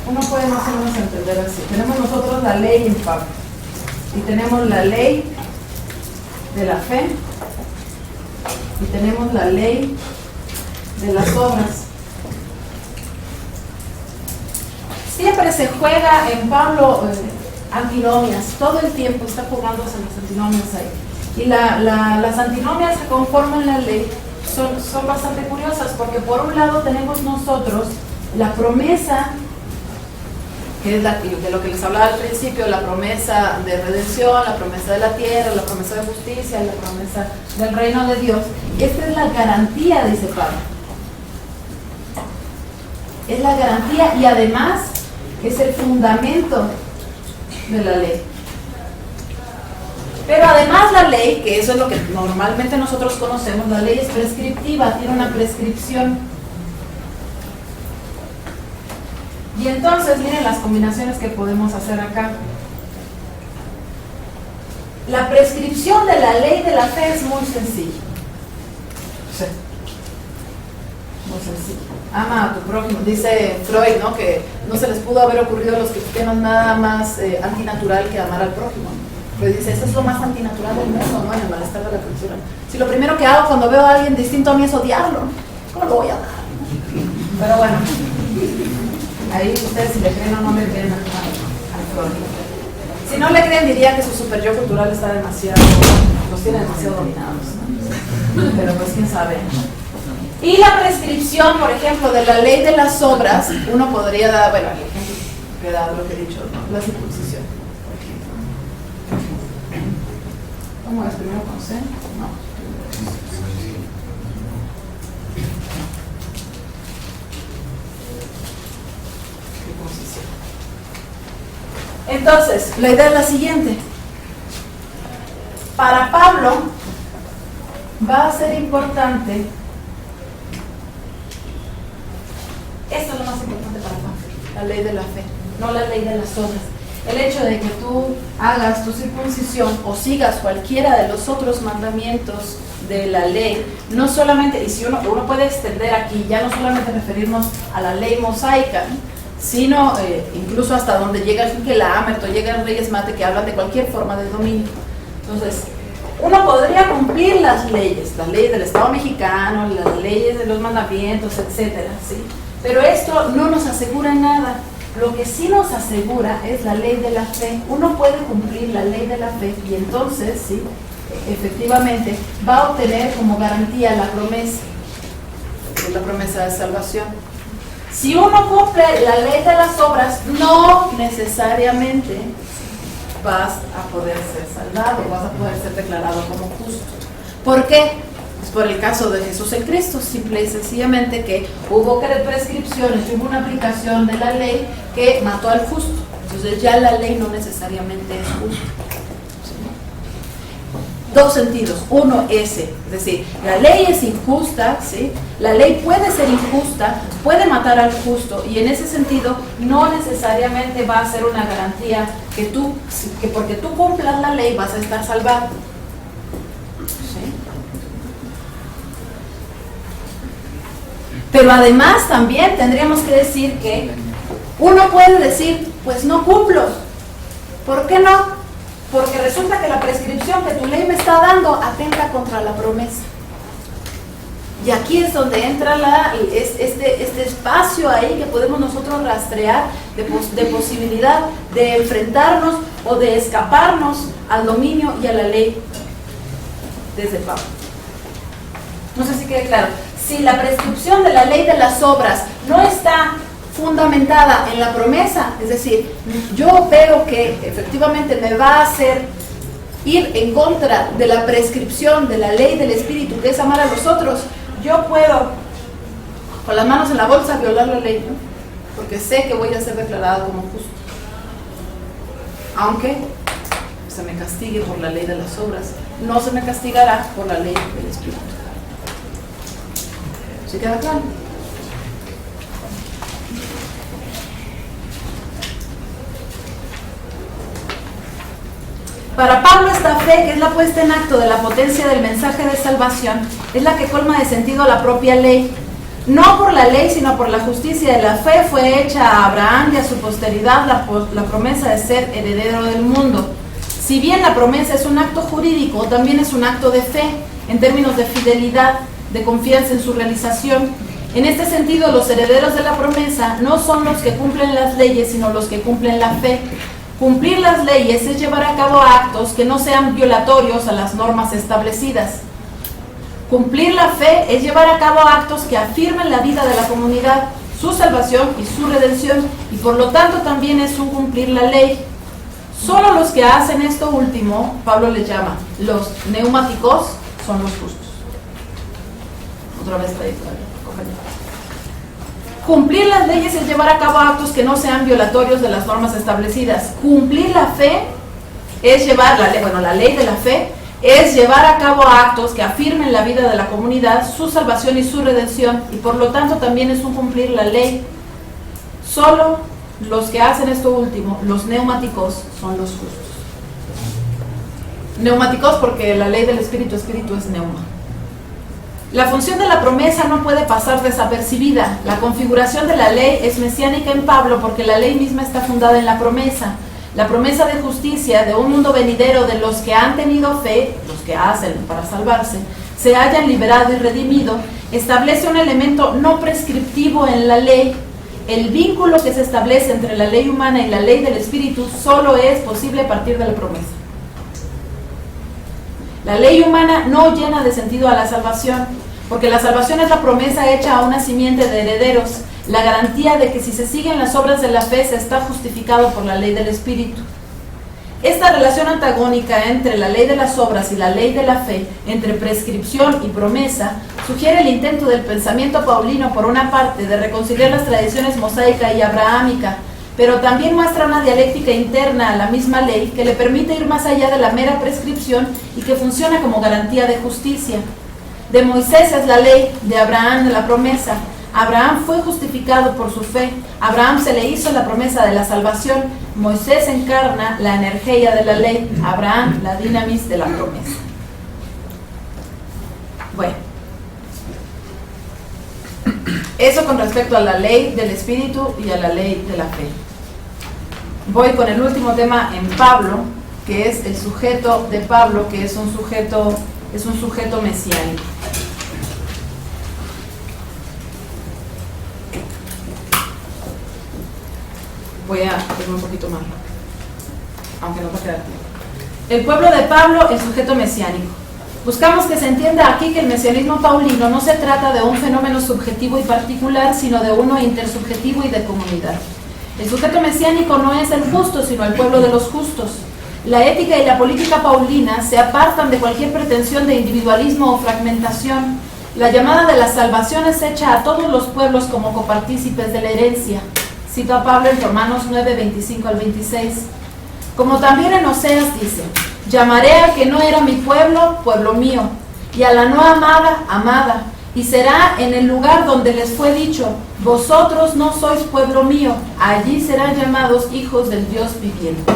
[SPEAKER 2] uno puede más o menos entender así. Tenemos nosotros la ley en Pablo y tenemos la ley de la fe y tenemos la ley de las obras. siempre se juega en Pablo antinomias, todo el tiempo está jugándose las antinomias ahí. Y las antinomias que conforman la ley son bastante curiosas, porque por un lado tenemos nosotros la promesa, que es de lo que les hablaba al principio, la promesa de redención, la promesa de la tierra, la promesa de justicia, la promesa del reino de Dios. Esta es la garantía, dice Pablo. Es la garantía y además es el fundamento de la ley. Pero además la ley, que eso es lo que normalmente nosotros conocemos, la ley es prescriptiva, tiene una prescripción. Y entonces miren las combinaciones que podemos hacer acá. La prescripción de la ley de la fe es muy sencilla. Sí. Muy sencilla. Ama a tu prójimo. Dice Freud, ¿no?, que no se les pudo haber ocurrido a los cristianos nada más antinatural que amar al prójimo. Freud dice, eso es lo más antinatural del mundo, ¿no?, en el malestar de la cultura. Si lo primero que hago cuando veo a alguien distinto a mí es odiarlo, ¿cómo lo voy a amar? Pero bueno, ahí ustedes si le creen o no le creen al Freud. Si no le creen, diría que su super yo cultural está demasiado, los tiene demasiado dominados, ¿no? Pero pues quién sabe. Y la prescripción, por ejemplo, de la ley de las obras, uno podría dar, bueno, el ejemplo que he dado, lo que he dicho, ¿no?, la circuncisión, por ejemplo. ¿Cómo es? ¿Primero con C? No. Circuncisión. Entonces, la idea es la siguiente. Para Pablo va a ser importante, esto es lo más importante para Pablo, la ley de la fe, no la ley de las obras. El hecho de que tú hagas tu circuncisión o sigas cualquiera de los otros mandamientos de la ley, no solamente, y si uno puede extender aquí, ya no solamente referirnos a la ley mosaica, sino incluso hasta donde llega el Kelámeto, llega el Reyes Mate, que hablan de cualquier forma de dominio. Entonces, uno podría cumplir las leyes del Estado mexicano, las leyes de los mandamientos, etcétera, ¿sí? Pero esto no nos asegura nada. Lo que sí nos asegura es la ley de la fe. Uno puede cumplir la ley de la fe y entonces, sí, efectivamente, va a obtener como garantía la promesa de salvación. Si uno cumple la ley de las obras, no necesariamente vas a poder ser salvado, vas a poder ser declarado como justo. ¿Por qué? Pues por el caso de Jesús el Cristo, simple y sencillamente que hubo prescripciones, hubo una aplicación de la ley que mató al justo. Entonces ya la ley no necesariamente es justa. Dos sentidos. Uno, ese, es decir, la ley es injusta, ¿sí? La ley puede ser injusta, puede matar al justo, y en ese sentido no necesariamente va a ser una garantía que porque tú cumplas la ley vas a estar salvado. ¿Sí? Pero además también tendríamos que decir que uno puede decir, pues no cumplo. ¿Por qué no? Porque resulta que la prescripción que tu ley me está dando atenta contra la promesa. Y aquí es donde entra este espacio ahí que podemos nosotros rastrear de posibilidad de enfrentarnos o de escaparnos al dominio y a la ley desde Pablo. No sé si quede claro. Si la prescripción de la ley de las obras no está fundamentada en la promesa, es decir, yo veo que efectivamente me va a hacer ir en contra de la prescripción de la ley del Espíritu, que es amar a los otros, yo puedo con las manos en la bolsa violar la ley, ¿no? Porque sé que voy a ser declarado como justo, aunque se me castigue por la ley de las obras, no se me castigará por la ley del Espíritu. ¿Sí queda claro? Para Pablo esta fe, que es la puesta en acto de la potencia del mensaje de salvación, es la que colma de sentido la propia ley. No por la ley, sino por la justicia de la fe fue hecha a Abraham y a su posteridad la promesa de ser heredero del mundo. Si bien la promesa es un acto jurídico, también es un acto de fe, en términos de fidelidad, de confianza en su realización. En este sentido, los herederos de la promesa no son los que cumplen las leyes, sino los que cumplen la fe. Cumplir las leyes es llevar a cabo actos que no sean violatorios a las normas establecidas. Cumplir la fe es llevar a cabo actos que afirmen la vida de la comunidad, su salvación y su redención, y por lo tanto también es un cumplir la ley. Solo los que hacen esto último, Pablo les llama los neumáticos, son los justos. Otra vez está ahí todavía, compañero. Cumplir las leyes es llevar a cabo actos que no sean violatorios de las normas establecidas. Cumplir la fe es llevar la ley de la fe es llevar a cabo actos que afirmen la vida de la comunidad, su salvación y su redención, y por lo tanto también es un cumplir la ley. Solo los que hacen esto último, los neumáticos, son los justos. Neumáticos porque la ley del espíritu es neuma. La función de la promesa no puede pasar desapercibida. La configuración de la ley es mesiánica en Pablo porque la ley misma está fundada en la promesa. La promesa de justicia de un mundo venidero de los que han tenido fe, los que hacen para salvarse, se hayan liberado y redimido, establece un elemento no prescriptivo en la ley. El vínculo que se establece entre la ley humana y la ley del Espíritu solo es posible a partir de la promesa. La ley humana no llena de sentido a la salvación, porque la salvación es la promesa hecha a una simiente de herederos, la garantía de que si se siguen las obras de la fe se está justificado por la ley del Espíritu. Esta relación antagónica entre la ley de las obras y la ley de la fe, entre prescripción y promesa, sugiere el intento del pensamiento paulino, por una parte, de reconciliar las tradiciones mosaica y abrahámica, pero también muestra una dialéctica interna a la misma ley que le permite ir más allá de la mera prescripción y que funciona como garantía de justicia. De Moisés es la ley, de Abraham la promesa. Abraham fue justificado por su fe. Abraham se le hizo la promesa de la salvación. Moisés encarna la energía de la ley. Abraham la dinamis de la promesa. Bueno, eso con respecto a la ley del Espíritu y a la ley de la fe. Voy con el último tema en Pablo, que es el sujeto de Pablo, que es un sujeto mesiánico. Voy a hacerlo un poquito más rápido, aunque no va a quedar tiempo. El pueblo de Pablo, el sujeto mesiánico. Buscamos que se entienda aquí que el mesianismo paulino no se trata de un fenómeno subjetivo y particular, sino de uno intersubjetivo y de comunidad. El sujeto mesiánico no es el justo, sino el pueblo de los justos. La ética y la política paulina se apartan de cualquier pretensión de individualismo o fragmentación. La llamada de la salvación es hecha a todos los pueblos como copartícipes de la herencia. Cito a Pablo en Romanos 9, 25 al 26. Como también en Oseas dice: llamaré al que no era mi pueblo, pueblo mío, y a la no amada, amada. Y será en el lugar donde les fue dicho: vosotros no sois pueblo mío, allí serán llamados hijos del Dios viviente.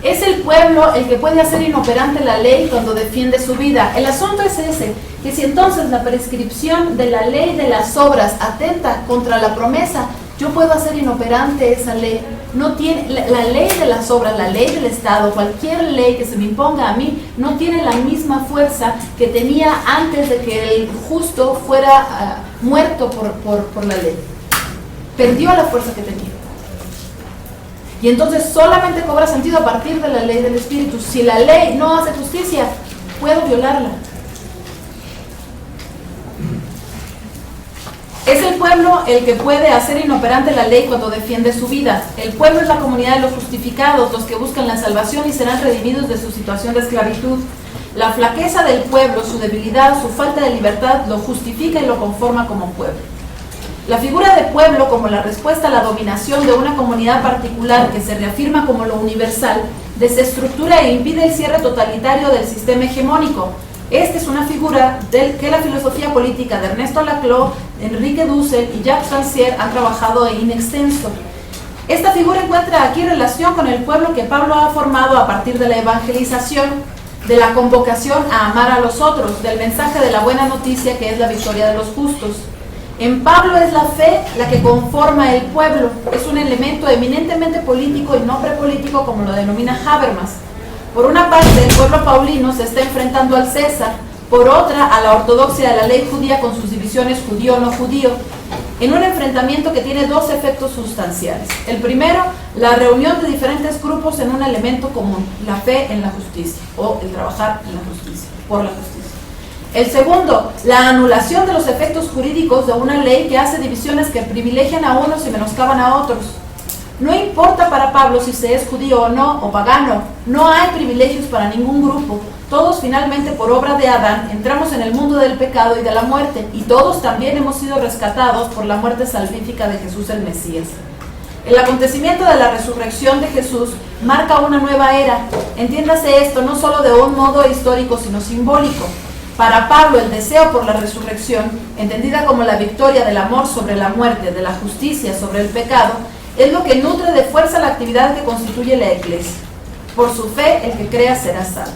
[SPEAKER 2] Es el pueblo el que puede hacer inoperante la ley cuando defiende su vida. El asunto es ese, que si entonces la prescripción de la ley de las obras atenta contra la promesa, yo puedo hacer inoperante esa ley. No tiene, la ley de las obras, la ley del Estado, cualquier ley que se me imponga a mí, no tiene la misma fuerza que tenía antes de que el justo fuera muerto por la ley. Perdió la fuerza que tenía. Y entonces solamente cobra sentido a partir de la ley del Espíritu. Si la ley no hace justicia, puedo violarla. Es el pueblo el que puede hacer inoperante la ley cuando defiende su vida. El pueblo es la comunidad de los justificados, los que buscan la salvación y serán redimidos de su situación de esclavitud. La flaqueza del pueblo, su debilidad, su falta de libertad, lo justifica y lo conforma como pueblo. La figura de pueblo como la respuesta a la dominación de una comunidad particular que se reafirma como lo universal, desestructura e impide el cierre totalitario del sistema hegemónico. Esta es una figura que la filosofía política de Ernesto Laclau, Enrique Dussel y Jacques Rancière han trabajado in extenso. Esta figura encuentra aquí relación con el pueblo que Pablo ha formado a partir de la evangelización, de la convocación a amar a los otros, del mensaje de la buena noticia que es la victoria de los justos. En Pablo es la fe la que conforma el pueblo, es un elemento eminentemente político y no prepolítico como lo denomina Habermas. Por una parte, el pueblo paulino se está enfrentando al César, por otra, a la ortodoxia de la ley judía con sus divisiones distinción es judío o no judío, en un enfrentamiento que tiene dos efectos sustanciales. El primero, la reunión de diferentes grupos en un elemento común, la fe en la justicia, o el trabajar en la justicia, por la justicia. El segundo, la anulación de los efectos jurídicos de una ley que hace divisiones que privilegian a unos y menoscaban a otros. No importa para Pablo si se es judío o no, o pagano, no hay privilegios para ningún grupo. Todos finalmente por obra de Adán entramos en el mundo del pecado y de la muerte, y todos también hemos sido rescatados por la muerte salvífica de Jesús el Mesías. El acontecimiento de la resurrección de Jesús marca una nueva era. Entiéndase esto no solo de un modo histórico, sino simbólico. Para Pablo, el deseo por la resurrección, entendida como la victoria del amor sobre la muerte, de la justicia sobre el pecado, es lo que nutre de fuerza la actividad que constituye la iglesia. Por su fe, el que crea será salvo.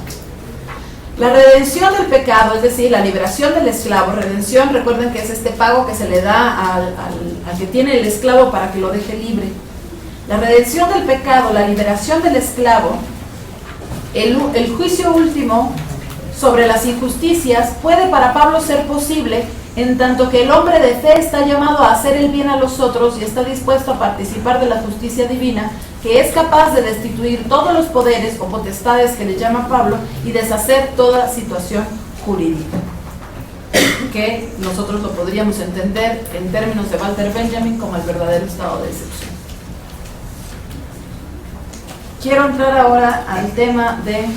[SPEAKER 2] La redención del pecado, es decir, la liberación del esclavo, redención, recuerden que es este pago que se le da al que tiene el esclavo para que lo deje libre. La redención del pecado, la liberación del esclavo, el juicio último sobre las injusticias puede para Pablo ser posible en tanto que el hombre de fe está llamado a hacer el bien a los otros y está dispuesto a participar de la justicia divina, que es capaz de destituir todos los poderes o potestades que le llama Pablo y deshacer toda situación jurídica, que nosotros lo podríamos entender en términos de Walter Benjamin como el verdadero estado de excepción. Quiero entrar ahora al tema de...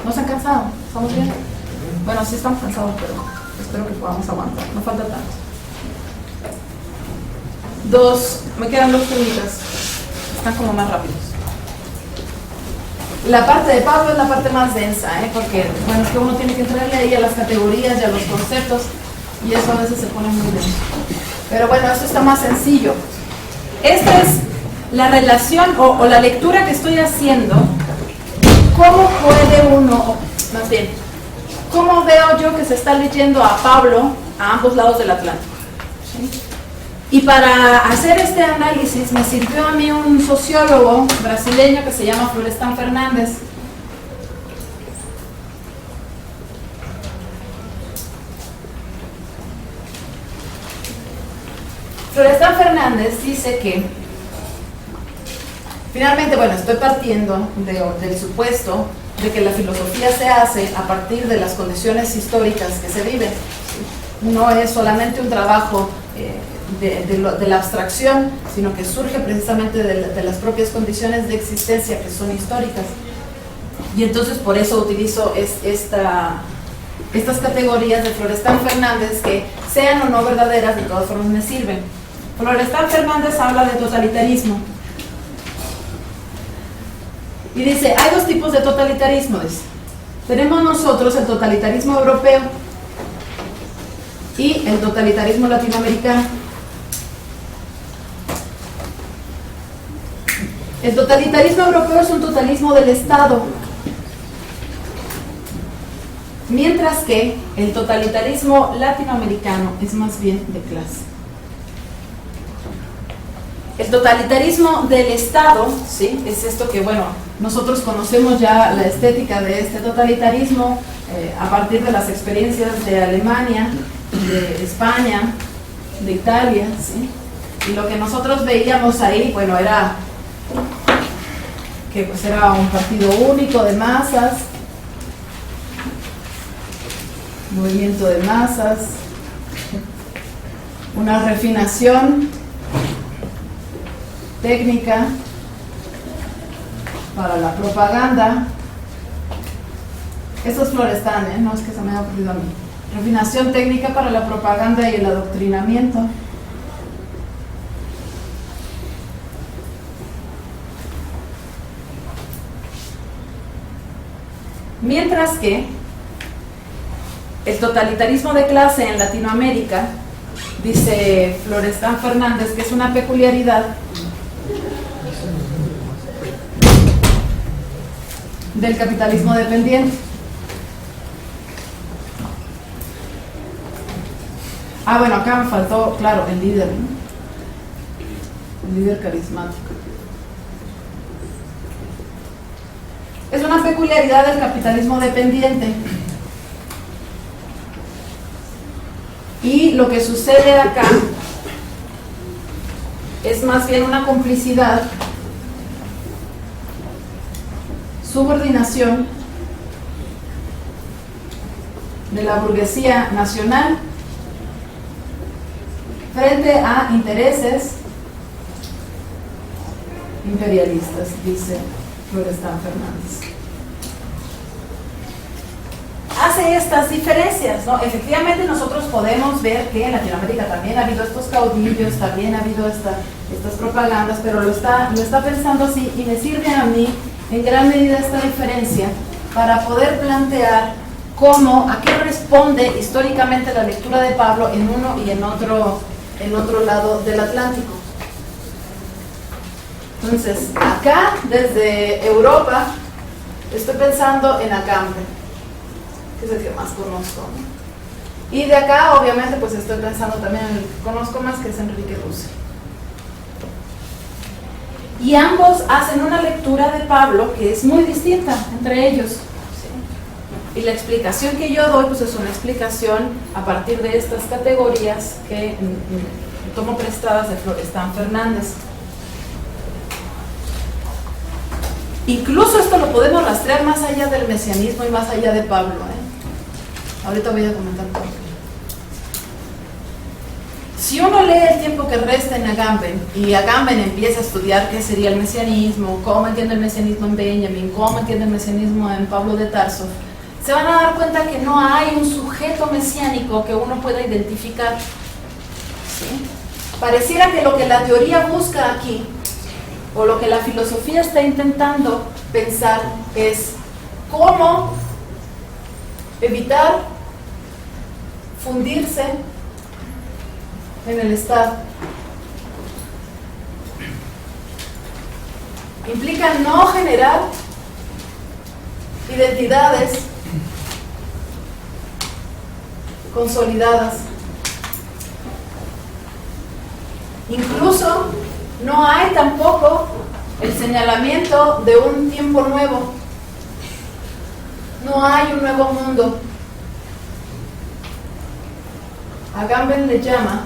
[SPEAKER 2] ¿No se han cansado? ¿Estamos bien? Bueno, sí estamos cansados, pero espero que podamos aguantar. No falta tanto. Me quedan 2 preguntas. Están como más rápidos. La parte de Pablo es la parte más densa, porque bueno, es que uno tiene que entrarle ahí a las categorías y a los conceptos, y eso a veces se pone muy denso. Pero bueno, eso está más sencillo. Esta es la relación o la lectura que estoy haciendo. ¿Cómo puede uno, más bien, cómo veo yo que se está leyendo a Pablo a ambos lados del Atlántico? ¿Sí? Y para hacer este análisis me sirvió a mí un sociólogo brasileño que se llama Florestan Fernández. Florestan Fernández dice que finalmente, bueno, estoy partiendo del supuesto de que la filosofía se hace a partir de las condiciones históricas que se viven. No es solamente un trabajo de la abstracción, sino que surge precisamente de las propias condiciones de existencia que son históricas. Y entonces por eso utilizo estas categorías de Florestan Fernández, que sean o no verdaderas, de todas formas me sirven. Florestan Fernández habla de totalitarismo. Y dice, hay 2 tipos de totalitarismo. Dice. Tenemos nosotros el totalitarismo europeo y el totalitarismo latinoamericano. El totalitarismo europeo es un totalismo del Estado, mientras que el totalitarismo latinoamericano es más bien de clase. El totalitarismo del Estado, ¿sí? Es esto que, bueno, nosotros conocemos ya la estética de este totalitarismo a partir de las experiencias de Alemania, de España, de Italia, ¿sí? Y lo que nosotros veíamos ahí, bueno, era que pues era un partido único de masas, movimiento de masas, una refinación técnica para la propaganda. Esto es Florestan, no es que se me haya ocurrido a mí. Refinación técnica para la propaganda y el adoctrinamiento. Mientras que el totalitarismo de clase en Latinoamérica, dice Florestan Fernández, que es una peculiaridad del capitalismo dependiente. Ah, bueno, acá me faltó, claro, el líder, ¿no? El líder carismático. Es una peculiaridad del capitalismo dependiente. Y lo que sucede acá es más bien una complicidad, subordinación de la burguesía nacional frente a intereses imperialistas, dice Florestan Fernández. Hace estas diferencias, ¿no? Efectivamente nosotros podemos ver que en Latinoamérica también ha habido estos caudillos, también ha habido estas propagandas, pero lo está pensando así, y me sirve a mí en gran medida esta diferencia para poder plantear a qué responde históricamente la lectura de Pablo en uno y en otro lado del Atlántico. Entonces, acá, desde Europa, estoy pensando en Agamben, que es el que más conozco, ¿no? Y de acá, obviamente, pues estoy pensando también en el que conozco más, que es Enrique Dussel. Y ambos hacen una lectura de Pablo que es muy distinta entre ellos. ¿Sí? Y la explicación que yo doy, pues es una explicación a partir de estas categorías que tomo prestadas de Florestan Fernández. Incluso esto lo podemos rastrear más allá del mesianismo y más allá de Pablo, ¿eh? Ahorita voy a comentar por qué. Si uno lee El tiempo que resta en Agamben, y Agamben empieza a estudiar qué sería el mesianismo, cómo entiende el mesianismo en Benjamin, cómo entiende el mesianismo en Pablo de Tarso, se van a dar cuenta que no hay un sujeto mesiánico que uno pueda identificar. ¿Sí? Pareciera que lo que la teoría busca aquí, o lo que la filosofía está intentando pensar, es cómo evitar fundirse en el Estado. Implica no generar identidades consolidadas. Incluso no hay tampoco el señalamiento de un tiempo nuevo. No hay un nuevo mundo. Agamben le llama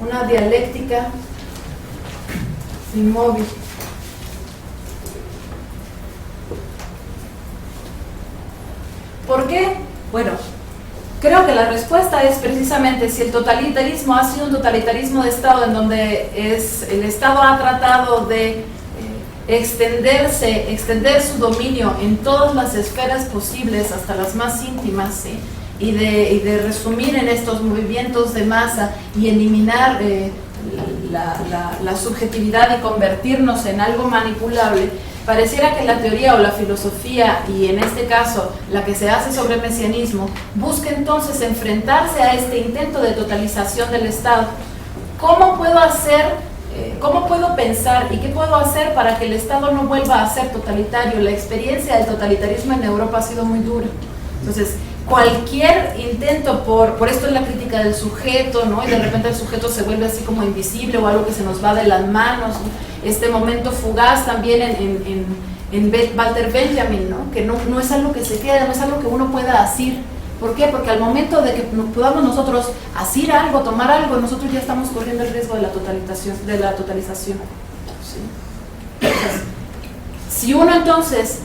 [SPEAKER 2] una dialéctica inmóvil. ¿Por qué? Bueno, creo que la respuesta es precisamente si el totalitarismo ha sido un totalitarismo de Estado en donde el Estado ha tratado de extender su dominio en todas las esferas posibles, hasta las más íntimas, ¿sí? y de resumir en estos movimientos de masa y eliminar la subjetividad y convertirnos en algo manipulable. Pareciera que la teoría o la filosofía, y en este caso la que se hace sobre el mesianismo, busca entonces enfrentarse a este intento de totalización del Estado. ¿Cómo puedo pensar y qué puedo hacer para que el Estado no vuelva a ser totalitario? La experiencia del totalitarismo en Europa ha sido muy dura. Entonces, cualquier intento por esto es la crítica del sujeto, ¿no? Y de repente el sujeto se vuelve así como invisible o algo que se nos va de las manos, ¿no? Este momento fugaz también en Walter Benjamin, ¿no? Que no es algo que se queda, no es algo que uno pueda asir. ¿Por qué? Porque al momento de que podamos nosotros asir algo, tomar algo, nosotros ya estamos corriendo el riesgo de la totalización. ¿Sí? Entonces, si uno entonces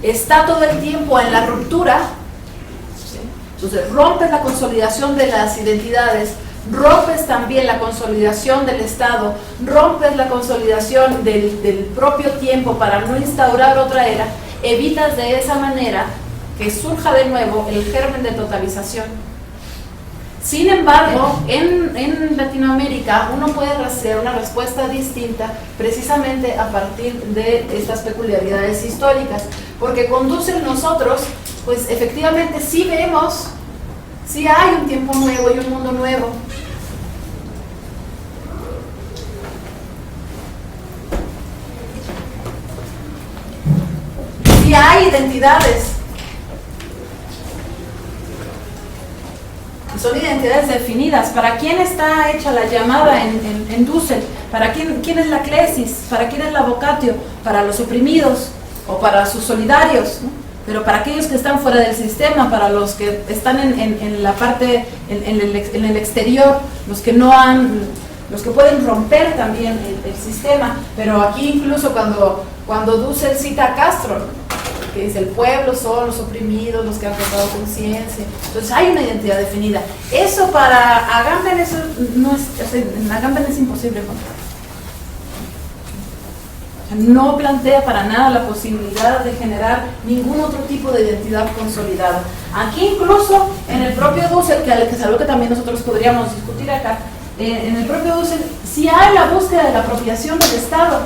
[SPEAKER 2] está todo el tiempo en la ruptura, ¿sí? Entonces rompes la consolidación de las identidades, rompes también la consolidación del Estado, rompes la consolidación del propio tiempo para no instaurar otra era, evitas de esa manera que surja de nuevo el germen de totalización. Sin embargo, en Latinoamérica uno puede hacer una respuesta distinta precisamente a partir de estas peculiaridades históricas, porque con Dussel nosotros, pues efectivamente sí vemos, sí hay un tiempo nuevo y un mundo nuevo. Sí hay identidades. Son identidades definidas. ¿Para quién está hecha la llamada en Dussel? ¿Para quién es la clesis? ¿Para quién es la vocatio? ¿Para los oprimidos o para sus solidarios, ¿no? pero para aquellos que están fuera del sistema, para los que están en la parte, en el exterior, los que pueden romper también el sistema. Pero aquí incluso cuando Dussel cita a Castro, ¿no?, que dice el pueblo son los oprimidos, los que han tocado conciencia, entonces hay una identidad definida. Eso para Agamben, eso no es, en Agamben es imposible encontrar. No plantea para nada la posibilidad de generar ningún otro tipo de identidad consolidada. Aquí incluso en el propio Dussel, que es algo que también nosotros podríamos discutir acá, en el propio Dussel sí hay la búsqueda de la apropiación del Estado.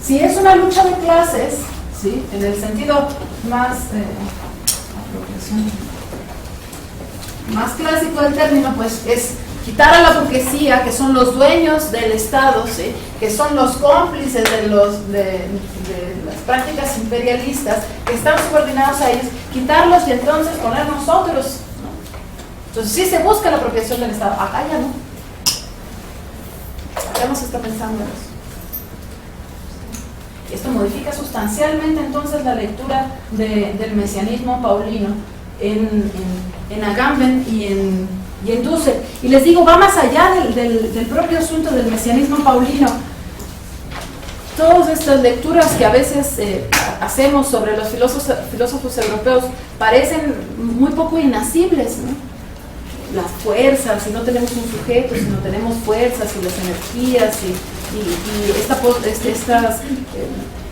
[SPEAKER 2] Si es una lucha de clases, ¿sí?, en el sentido más clásico del término, pues es quitar a la burguesía, que son los dueños del Estado, ¿sí?, que son los cómplices de las prácticas imperialistas, que están subordinados a ellos, quitarlos y entonces poner nosotros, ¿no? Entonces sí se busca la apropiación del Estado. Acá ya no. Acá no se está pensando en eso. Esto modifica sustancialmente entonces la lectura del mesianismo paulino en Agamben y en Dussel. Y les digo, va más allá del propio asunto del mesianismo paulino. Todas estas lecturas que a veces hacemos sobre los filósofos europeos parecen muy poco inacibles, ¿no? Las fuerzas, si no tenemos un sujeto, si no tenemos fuerzas y las energías y estas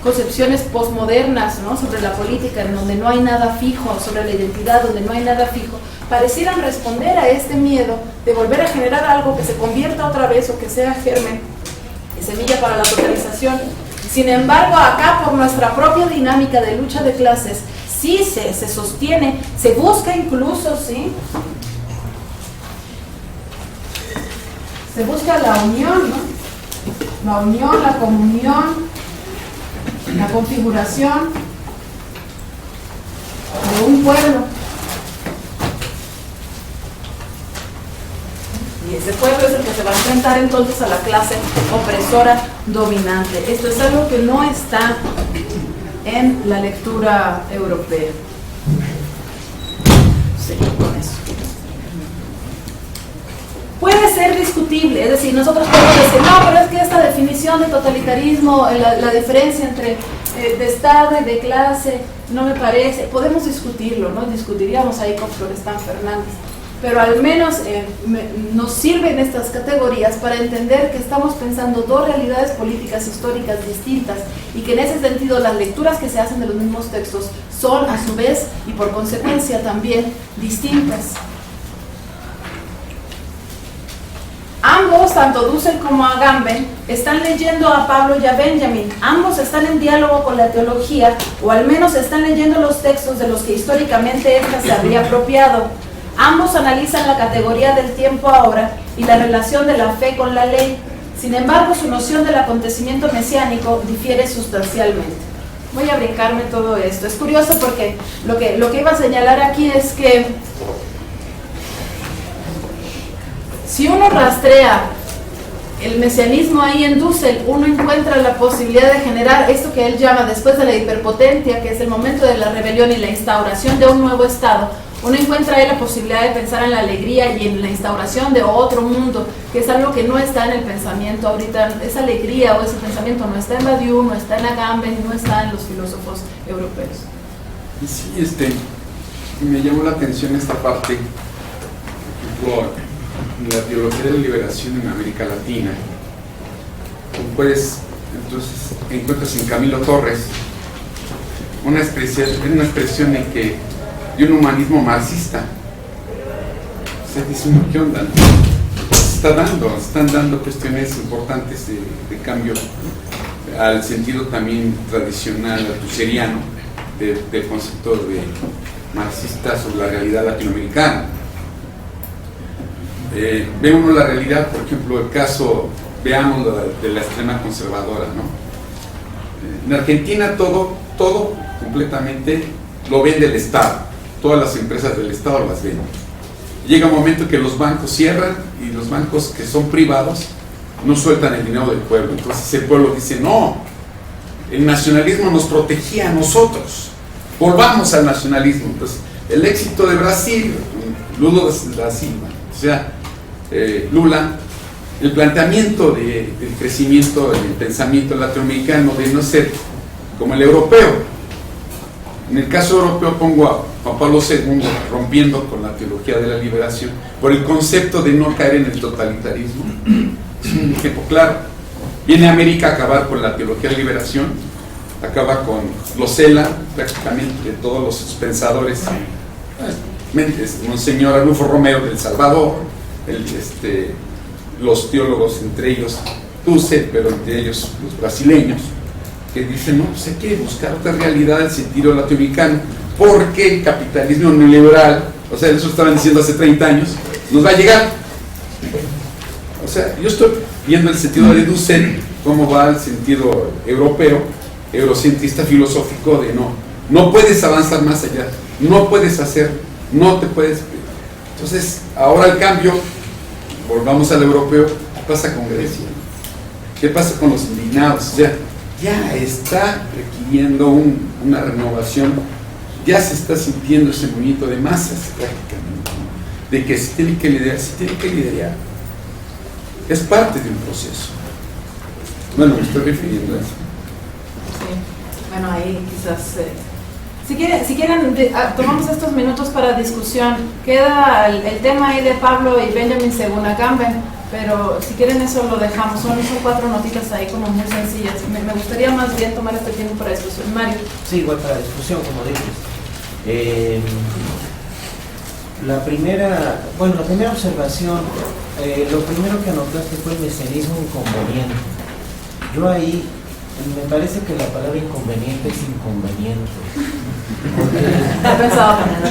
[SPEAKER 2] concepciones posmodernas, ¿no?, sobre la política, en donde no hay nada fijo, sobre la identidad, donde no hay nada fijo, parecieran responder a este miedo de volver a generar algo que se convierta otra vez o que sea germen y semilla para la totalización. Sin embargo, acá, por nuestra propia dinámica de lucha de clases, sí se sostiene, se busca incluso, ¿sí?, se busca la unión, ¿no?, la unión, la comunión, la configuración de un pueblo. Y ese pueblo es el que se va a enfrentar entonces a la clase opresora dominante. Esto es algo que no está en la lectura europea. Sí, con eso. Puede ser discutible, es decir, nosotros podemos decir, no, pero es que esta definición de totalitarismo, la diferencia entre de Estado y de clase, no me parece. Podemos discutirlo, ¿no? Discutiríamos ahí con Florestan Fernández, pero al menos nos sirven estas categorías para entender que estamos pensando dos realidades políticas históricas distintas y que en ese sentido las lecturas que se hacen de los mismos textos son a su vez y por consecuencia también distintas. Ambos, tanto Dussel como Agamben, están leyendo a Pablo y a Benjamin. Ambos están en diálogo con la teología, o al menos están leyendo los textos de los que históricamente ésta se habría apropiado. Ambos analizan la categoría del tiempo ahora y la relación de la fe con la ley. Sin embargo, su noción del acontecimiento mesiánico difiere sustancialmente. Voy a brincarme todo esto. Es curioso porque lo que iba a señalar aquí es que si uno rastrea el mesianismo ahí en Dussel, uno encuentra la posibilidad de generar esto que él llama después de la hiperpotencia, que es el momento de la rebelión y la instauración de un nuevo Estado. Uno encuentra ahí la posibilidad de pensar en la alegría y en la instauración de otro mundo, que es algo que no está en el pensamiento ahorita. Esa alegría o ese pensamiento no está en Badiou, no está en Agamben, no está en los filósofos europeos.
[SPEAKER 5] Sí, me llamó la atención esta parte, la teología de la liberación en América Latina. Pues entonces encuentras en Camilo Torres una expresión en que de un humanismo marxista. O sea, dice uno, ¿qué onda? Están dando cuestiones importantes de cambio al sentido también tradicional althuseriano del concepto de marxista sobre la realidad latinoamericana. Ve uno la realidad, por ejemplo, el caso, veamos de la extrema conservadora, ¿no? En Argentina todo completamente lo vende el Estado, todas las empresas del Estado las venden. Llega un momento que los bancos cierran y los bancos que son privados no sueltan el dinero del pueblo. Entonces el pueblo dice, no, el nacionalismo nos protegía a nosotros, volvamos al nacionalismo. Entonces, el éxito de Brasil, Lula da Silva, o sea, Lula, el planteamiento del crecimiento del pensamiento latinoamericano de no ser como el europeo. En el caso europeo pongo a Juan Pablo II rompiendo con la teología de la liberación por el concepto de no caer en el totalitarismo. Es un ejemplo claro. Viene a América a acabar con la teología de la liberación, acaba con Losela, prácticamente de todos los pensadores, Monseñor Arnulfo Romero del Salvador, los teólogos, entre ellos Dussel, pero entre ellos los brasileños, que dicen, no, pues hay que buscar otra realidad del sentido latinoamericano, porque el capitalismo neoliberal, o sea, eso estaban diciendo hace 30 años, nos va a llegar. O sea, yo estoy viendo el sentido de Dussel, cómo va el sentido europeo, eurocentrista filosófico de no puedes avanzar más allá, no puedes hacer, no te puedes. Entonces, ahora el cambio, volvamos al europeo, ¿qué pasa con Grecia? ¿Qué pasa con los indignados? O sea, ya está requiriendo una renovación, ya se está sintiendo ese movimiento de masas prácticamente, de que se tiene que liderar, es parte de un proceso. Bueno, me estoy refiriendo a eso.
[SPEAKER 2] Sí. Bueno, ahí quizás si quieren tomamos estos minutos para discusión. Queda el tema ahí de Pablo y Benjamin según Agamben, pero si quieren eso lo dejamos. Son 4 notitas ahí como muy sencillas. Me gustaría más bien tomar este tiempo para discusión. Mario.
[SPEAKER 8] Sí, igual para discusión, como dices. La primera observación, lo primero que anotaste fue el mesianismo inconveniente. Yo ahí me parece que la palabra inconveniente es inconveniente.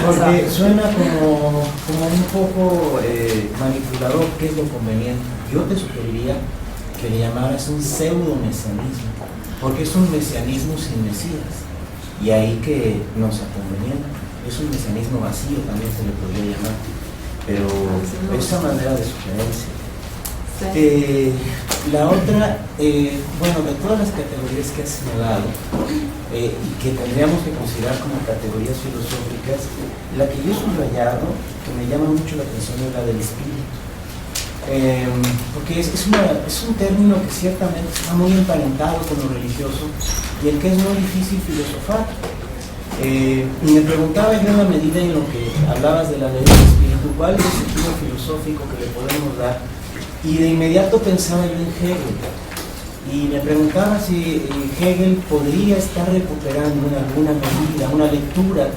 [SPEAKER 8] Porque suena como un poco manipulador. ¿Qué es lo conveniente? Yo te sugeriría que le llamaras un pseudo-mesianismo, porque es un mesianismo sin Mesías, y ahí que no sea conveniente. Es un mesianismo vacío, también se le podría llamar, pero esa manera de sugerencia. La otra, bueno, de todas las categorías que has señalado y que tendríamos que considerar como categorías filosóficas, la que yo he subrayado, que me llama mucho la atención, es la del espíritu, porque es un término que ciertamente está muy emparentado con lo religioso y el que es muy difícil filosofar. Y me preguntaba yo, en la medida en lo que hablabas de la ley del espíritu, ¿cuál es el sentido filosófico que le podemos dar? Y de inmediato pensaba yo en Hegel, y me preguntaba si Hegel podría estar recuperando en alguna medida una lectura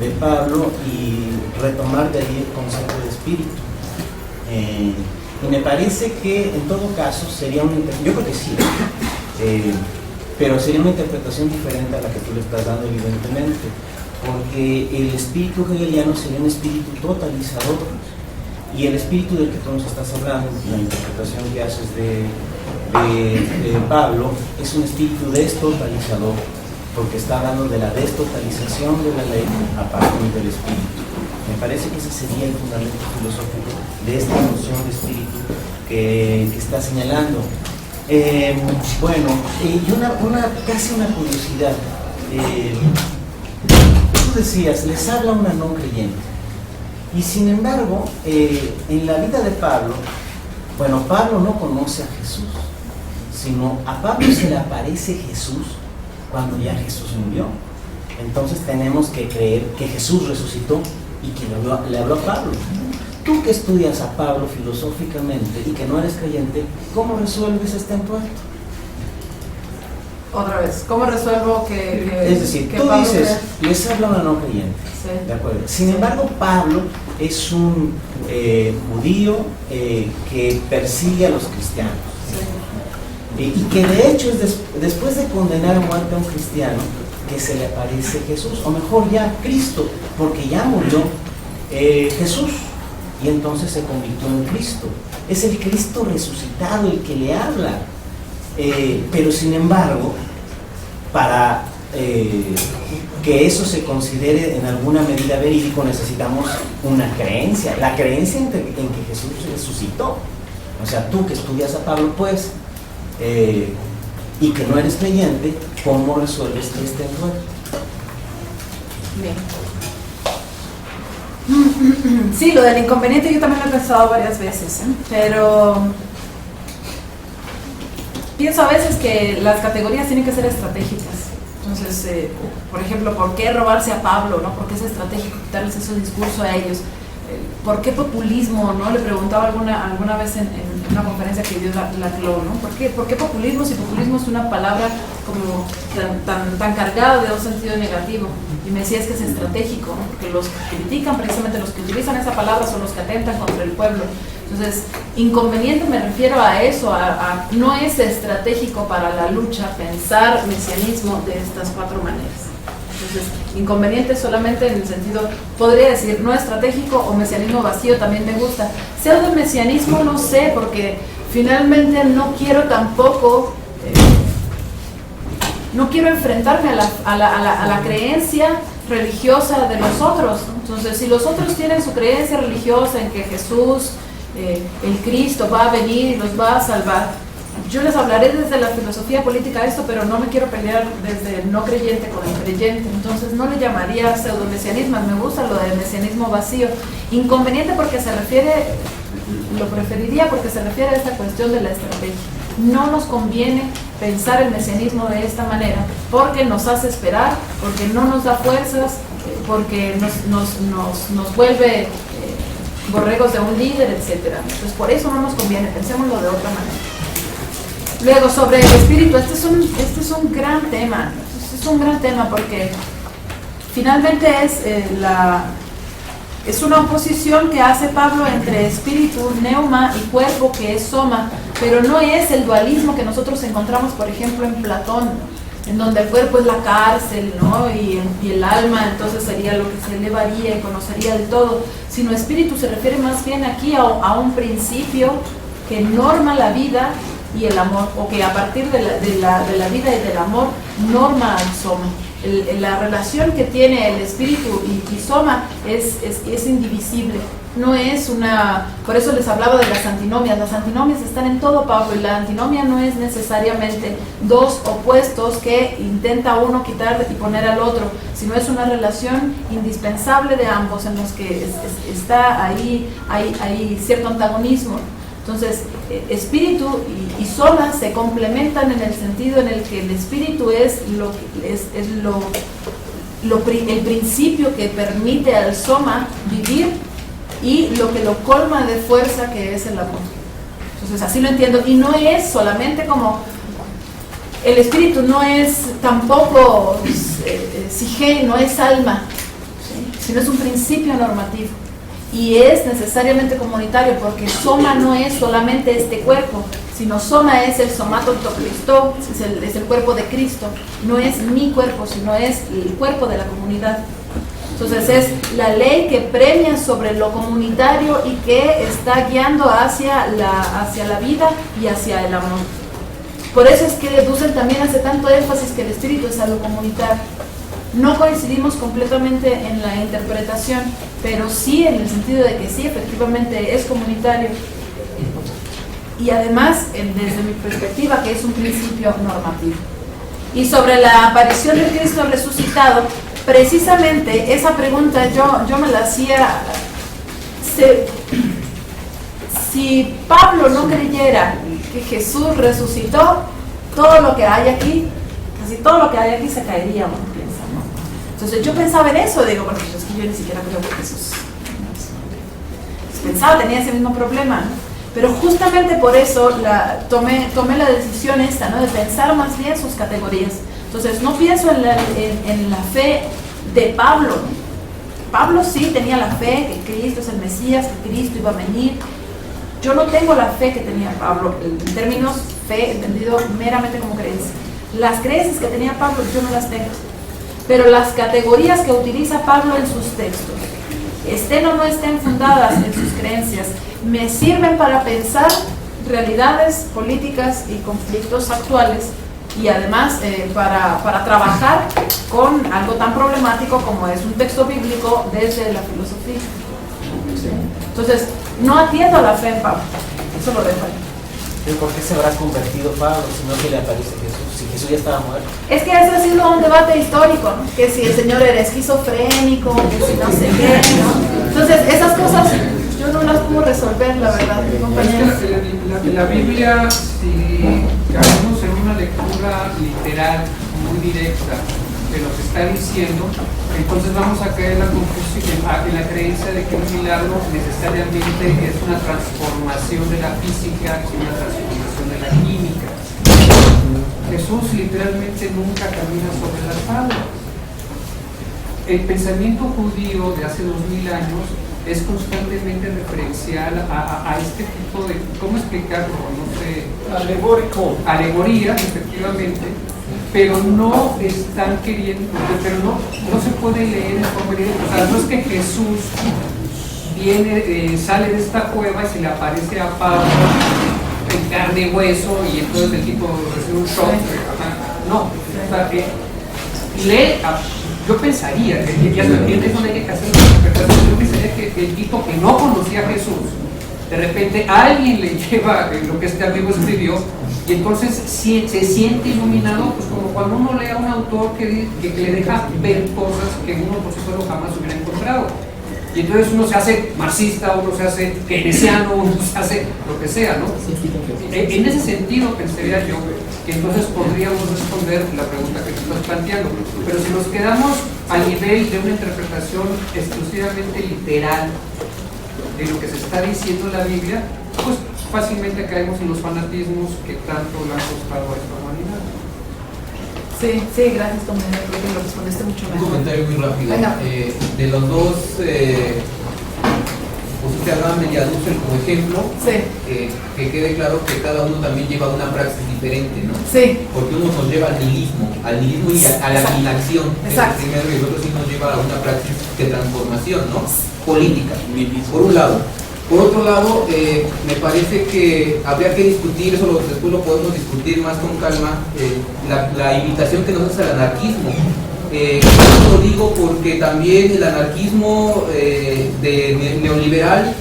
[SPEAKER 8] de Pablo y retomar de ahí el concepto de espíritu. Y me parece que en todo caso sería yo creo que sí, pero sería una interpretación diferente a la que tú le estás dando, evidentemente, porque el espíritu hegeliano sería un espíritu totalizador. Y el espíritu del que tú nos estás hablando, la interpretación que haces de Pablo, es un espíritu destotalizador, porque está hablando de la destotalización de la ley a partir del espíritu. Me parece que ese sería el fundamento filosófico de esta noción de espíritu que está señalando. Bueno, y casi una curiosidad. Tú decías, les habla una no creyente. Y sin embargo, en la vida de Pablo, bueno, Pablo no conoce a Jesús, sino a Pablo se le aparece Jesús cuando ya Jesús murió. Entonces tenemos que creer que Jesús resucitó y que le habló a Pablo. Tú que estudias a Pablo filosóficamente y que no eres creyente, ¿cómo resuelves este entuerto?
[SPEAKER 2] Otra vez, ¿cómo resuelvo que
[SPEAKER 8] es decir,
[SPEAKER 2] que
[SPEAKER 8] tú
[SPEAKER 2] Pablo
[SPEAKER 8] dices, les habla una no creyente,
[SPEAKER 2] sí.
[SPEAKER 8] ¿De acuerdo? Sin embargo, Pablo es un judío que persigue a los cristianos.
[SPEAKER 2] Sí.
[SPEAKER 8] Y que de hecho es después de condenar a muerte a un cristiano que se le aparece Jesús, o mejor ya Cristo, porque ya murió Jesús y entonces se convirtió en Cristo. Es el Cristo resucitado el que le habla. Pero sin embargo, para que eso se considere en alguna medida verídico, necesitamos una creencia, la creencia en que Jesús resucitó. O sea, tú que estudias a Pablo, pues, y que no eres creyente, ¿cómo resuelves este entuerto?
[SPEAKER 2] Bien. Sí, lo del inconveniente yo también lo he pensado varias veces, pero pienso a veces que las categorías tienen que ser estratégicas. Entonces, por ejemplo, ¿por qué robarse a Pablo? ¿No? ¿Por qué es estratégico quitarles ese discurso a ellos? ¿Por qué populismo? ¿No? Le preguntaba alguna vez en una conferencia que dio la CLO, ¿no? ¿Por qué populismo si populismo es una palabra como tan cargada de un sentido negativo? Y me decía, es que es estratégico, ¿no? Porque los que critican, precisamente los que utilizan esa palabra, son los que atentan contra el pueblo. Entonces, inconveniente me refiero a eso, no es estratégico para la lucha pensar mesianismo de estas cuatro maneras. Entonces, inconveniente solamente en el sentido, podría decir, no estratégico o mesianismo vacío también me gusta. Pseudo-mesianismo no sé, porque finalmente no quiero tampoco, no quiero enfrentarme a la creencia religiosa de los otros. Entonces, si los otros tienen su creencia religiosa en que Jesús, el Cristo, va a venir y los va a salvar, yo les hablaré desde la filosofía política esto, pero no me quiero pelear desde el no creyente con el creyente. Entonces no le llamaría pseudo-mesianismo, me gusta lo del mesianismo vacío. Inconveniente porque se refiere, lo preferiría porque se refiere a esta cuestión de la estrategia. No nos conviene pensar el mesianismo de esta manera, porque nos hace esperar, porque no nos da fuerzas, porque nos vuelve borregos de un líder, etc. Entonces por eso no nos conviene, pensémoslo de otra manera. Luego, sobre el espíritu, este es un gran tema, porque finalmente es una oposición que hace Pablo entre espíritu, neuma, y cuerpo, que es soma, pero no es el dualismo que nosotros encontramos, por ejemplo, en Platón, en donde el cuerpo es la cárcel, ¿no? y el alma entonces sería lo que se elevaría y conocería el todo, sino espíritu se refiere más bien aquí a un principio que norma la vida y el amor, o que a partir de la vida y del amor norma al soma. La relación que tiene el espíritu y soma es indivisible, no es una... Por eso les hablaba de las antinomias. Las antinomias están en todo, Pablo, y la antinomia no es necesariamente dos opuestos que intenta uno quitar y poner al otro, sino es una relación indispensable de ambos, en los que está ahí hay cierto antagonismo. Entonces, espíritu y soma se complementan en el sentido en el que el espíritu es el principio que permite al soma vivir y lo que lo colma de fuerza, que es el amor. Entonces, así lo entiendo. Y no es solamente como... El espíritu no es tampoco sige, no es alma, ¿sí? Sino es un principio normativo. Y es necesariamente comunitario, porque soma no es solamente este cuerpo, sino soma es el somatotoclisto, es el cuerpo de Cristo. No es mi cuerpo, sino es el cuerpo de la comunidad. Entonces es la ley que premia sobre lo comunitario y que está guiando hacia la vida y hacia el amor. Por eso es que Dussel también hace tanto énfasis que el espíritu es algo comunitario. No coincidimos completamente en la interpretación, pero sí en el sentido de que sí, efectivamente es comunitario. Y además, desde mi perspectiva, que es un principio normativo. Y sobre la aparición de Cristo resucitado, precisamente esa pregunta yo me la hacía. Si Pablo no creyera que Jesús resucitó, todo lo que hay aquí, casi todo lo que hay aquí se caería, uno piensa, ¿no? Entonces yo pensaba en eso, digo, bueno, pues es que yo ni siquiera creo que Jesús pensaba, tenía ese mismo problema, ¿no? Pero justamente por eso tomé la decisión esta, ¿no? De pensar más bien sus categorías. Entonces no pienso en la fe de Pablo. Pablo sí tenía la fe que Cristo es el Mesías, que Cristo iba a venir. Yo no tengo la fe que tenía Pablo, en términos fe entendido meramente como creencia. Las creencias que tenía Pablo yo no las tengo, pero las categorías que utiliza Pablo en sus textos, estén o no estén fundadas en sus creencias, me sirven para pensar realidades políticas y conflictos actuales, y además para trabajar con algo tan problemático como es un texto bíblico desde la filosofía. ¿Sí? Entonces, no atiendo a la fe en Pablo, eso lo dejo ahí.
[SPEAKER 8] Pero ¿por qué se habrá convertido Pablo si no se le aparece Jesús? Si Jesús ya estaba muerto.
[SPEAKER 2] Es que ese ha sido un debate histórico, ¿no? Que si el Señor era esquizofrénico, que si no sé qué, ¿no? Entonces, esas cosas yo no las puedo resolver, la verdad, compañeros.
[SPEAKER 3] Es que la Biblia, si caemos en una lectura literal, muy directa, de lo que está diciendo, entonces vamos a caer en la confusión, en la creencia de que un milagro necesariamente es una transformación de la física, es una transformación de la química. Jesús literalmente nunca camina sobre las aguas. El pensamiento judío de hace 2000 años es constantemente referencial a este tipo de, ¿cómo explicarlo? No sé.
[SPEAKER 7] Alegórico.
[SPEAKER 3] Alegorías, efectivamente, pero no están queriendo, pero no se puede leer en forma directa. O sea, no es que Jesús viene, sale de esta cueva y se le aparece a Pablo en carne y hueso y entonces el tipo recibe un shock. No, o sea, yo pensaría que ya también eso hay que hacer una interpretación. Yo pensaría que el tipo que no conocía a Jesús, de repente alguien le lleva lo que este amigo escribió y entonces se siente iluminado, pues como cuando uno lee a un autor que le deja ver cosas que uno por sí solo jamás hubiera encontrado. Y entonces uno se hace marxista, uno se hace keynesiano, uno se hace lo que sea, ¿no? En ese sentido pensaría yo que entonces podríamos responder la pregunta que tú estás planteando. Pero si nos quedamos a nivel de una interpretación exclusivamente literal de lo que se está diciendo en la Biblia, pues fácilmente caemos en los fanatismos que tanto le han costado a esta humanidad.
[SPEAKER 2] Sí, gracias, compañero, creo que lo respondiste mucho mejor.
[SPEAKER 9] Un comentario muy rápido. De los dos, usted hablaba de Yadusel como ejemplo,
[SPEAKER 2] sí.
[SPEAKER 9] Que quede claro que cada uno también lleva una praxis diferente, ¿no?
[SPEAKER 2] Sí.
[SPEAKER 9] Porque uno nos lleva al nihilismo y a la inacción,
[SPEAKER 2] exacto.
[SPEAKER 9] Primero, y el otro sí nos lleva a una praxis de transformación, ¿no? Política, por un lado. Por otro lado, me parece que habría que discutir, eso después lo podemos discutir más con calma, la invitación que nos hace al anarquismo. Lo digo porque también el anarquismo neoliberal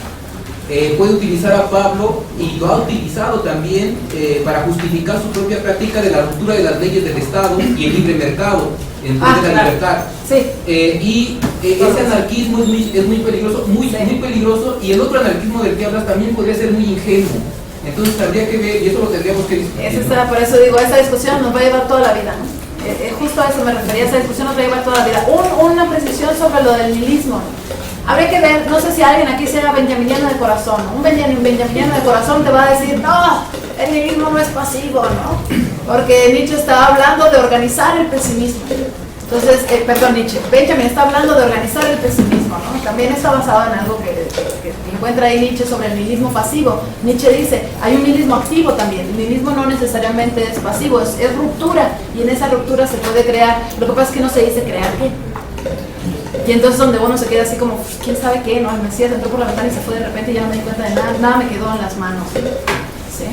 [SPEAKER 9] puede utilizar a Pablo, y lo ha utilizado también para justificar su propia práctica de la ruptura de las leyes del Estado y el libre mercado en pos de la libertad.
[SPEAKER 2] Sí.
[SPEAKER 9] Y ese anarquismo es muy peligroso, muy peligroso, y el otro anarquismo del que hablas también podría ser muy ingenuo. Entonces habría que ver, y eso lo tendríamos que discutir.
[SPEAKER 2] Por eso digo, esa discusión nos va a llevar toda la vida, ¿no? Justo a eso me refería, esa discusión nos va a llevar toda la vida. Una precisión sobre lo del nihilismo. Habría que ver, no sé si alguien aquí sea benjaminiano de corazón, ¿no? Un benjaminiano de corazón te va a decir, no, el nihilismo no es pasivo, ¿no? Porque Nietzsche está hablando de organizar el pesimismo. Entonces, Benjamin está hablando de organizar el pesimismo, ¿no? También está basado en algo que encuentra ahí Nietzsche sobre el nihilismo pasivo. Nietzsche dice, hay un nihilismo activo también. El nihilismo no necesariamente es pasivo, es ruptura, y en esa ruptura se puede crear. Lo que pasa es que no se dice crear qué. Y entonces donde uno se queda así como, quién sabe qué, ¿no? El Mesías entró por la ventana y se fue de repente y ya no me di cuenta de nada, nada me quedó en las manos, ¿sí?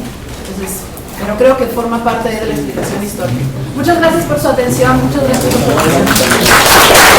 [SPEAKER 2] Entonces, pero creo que forma parte de la explicación histórica. Muchas gracias por su atención, muchas gracias por su atención.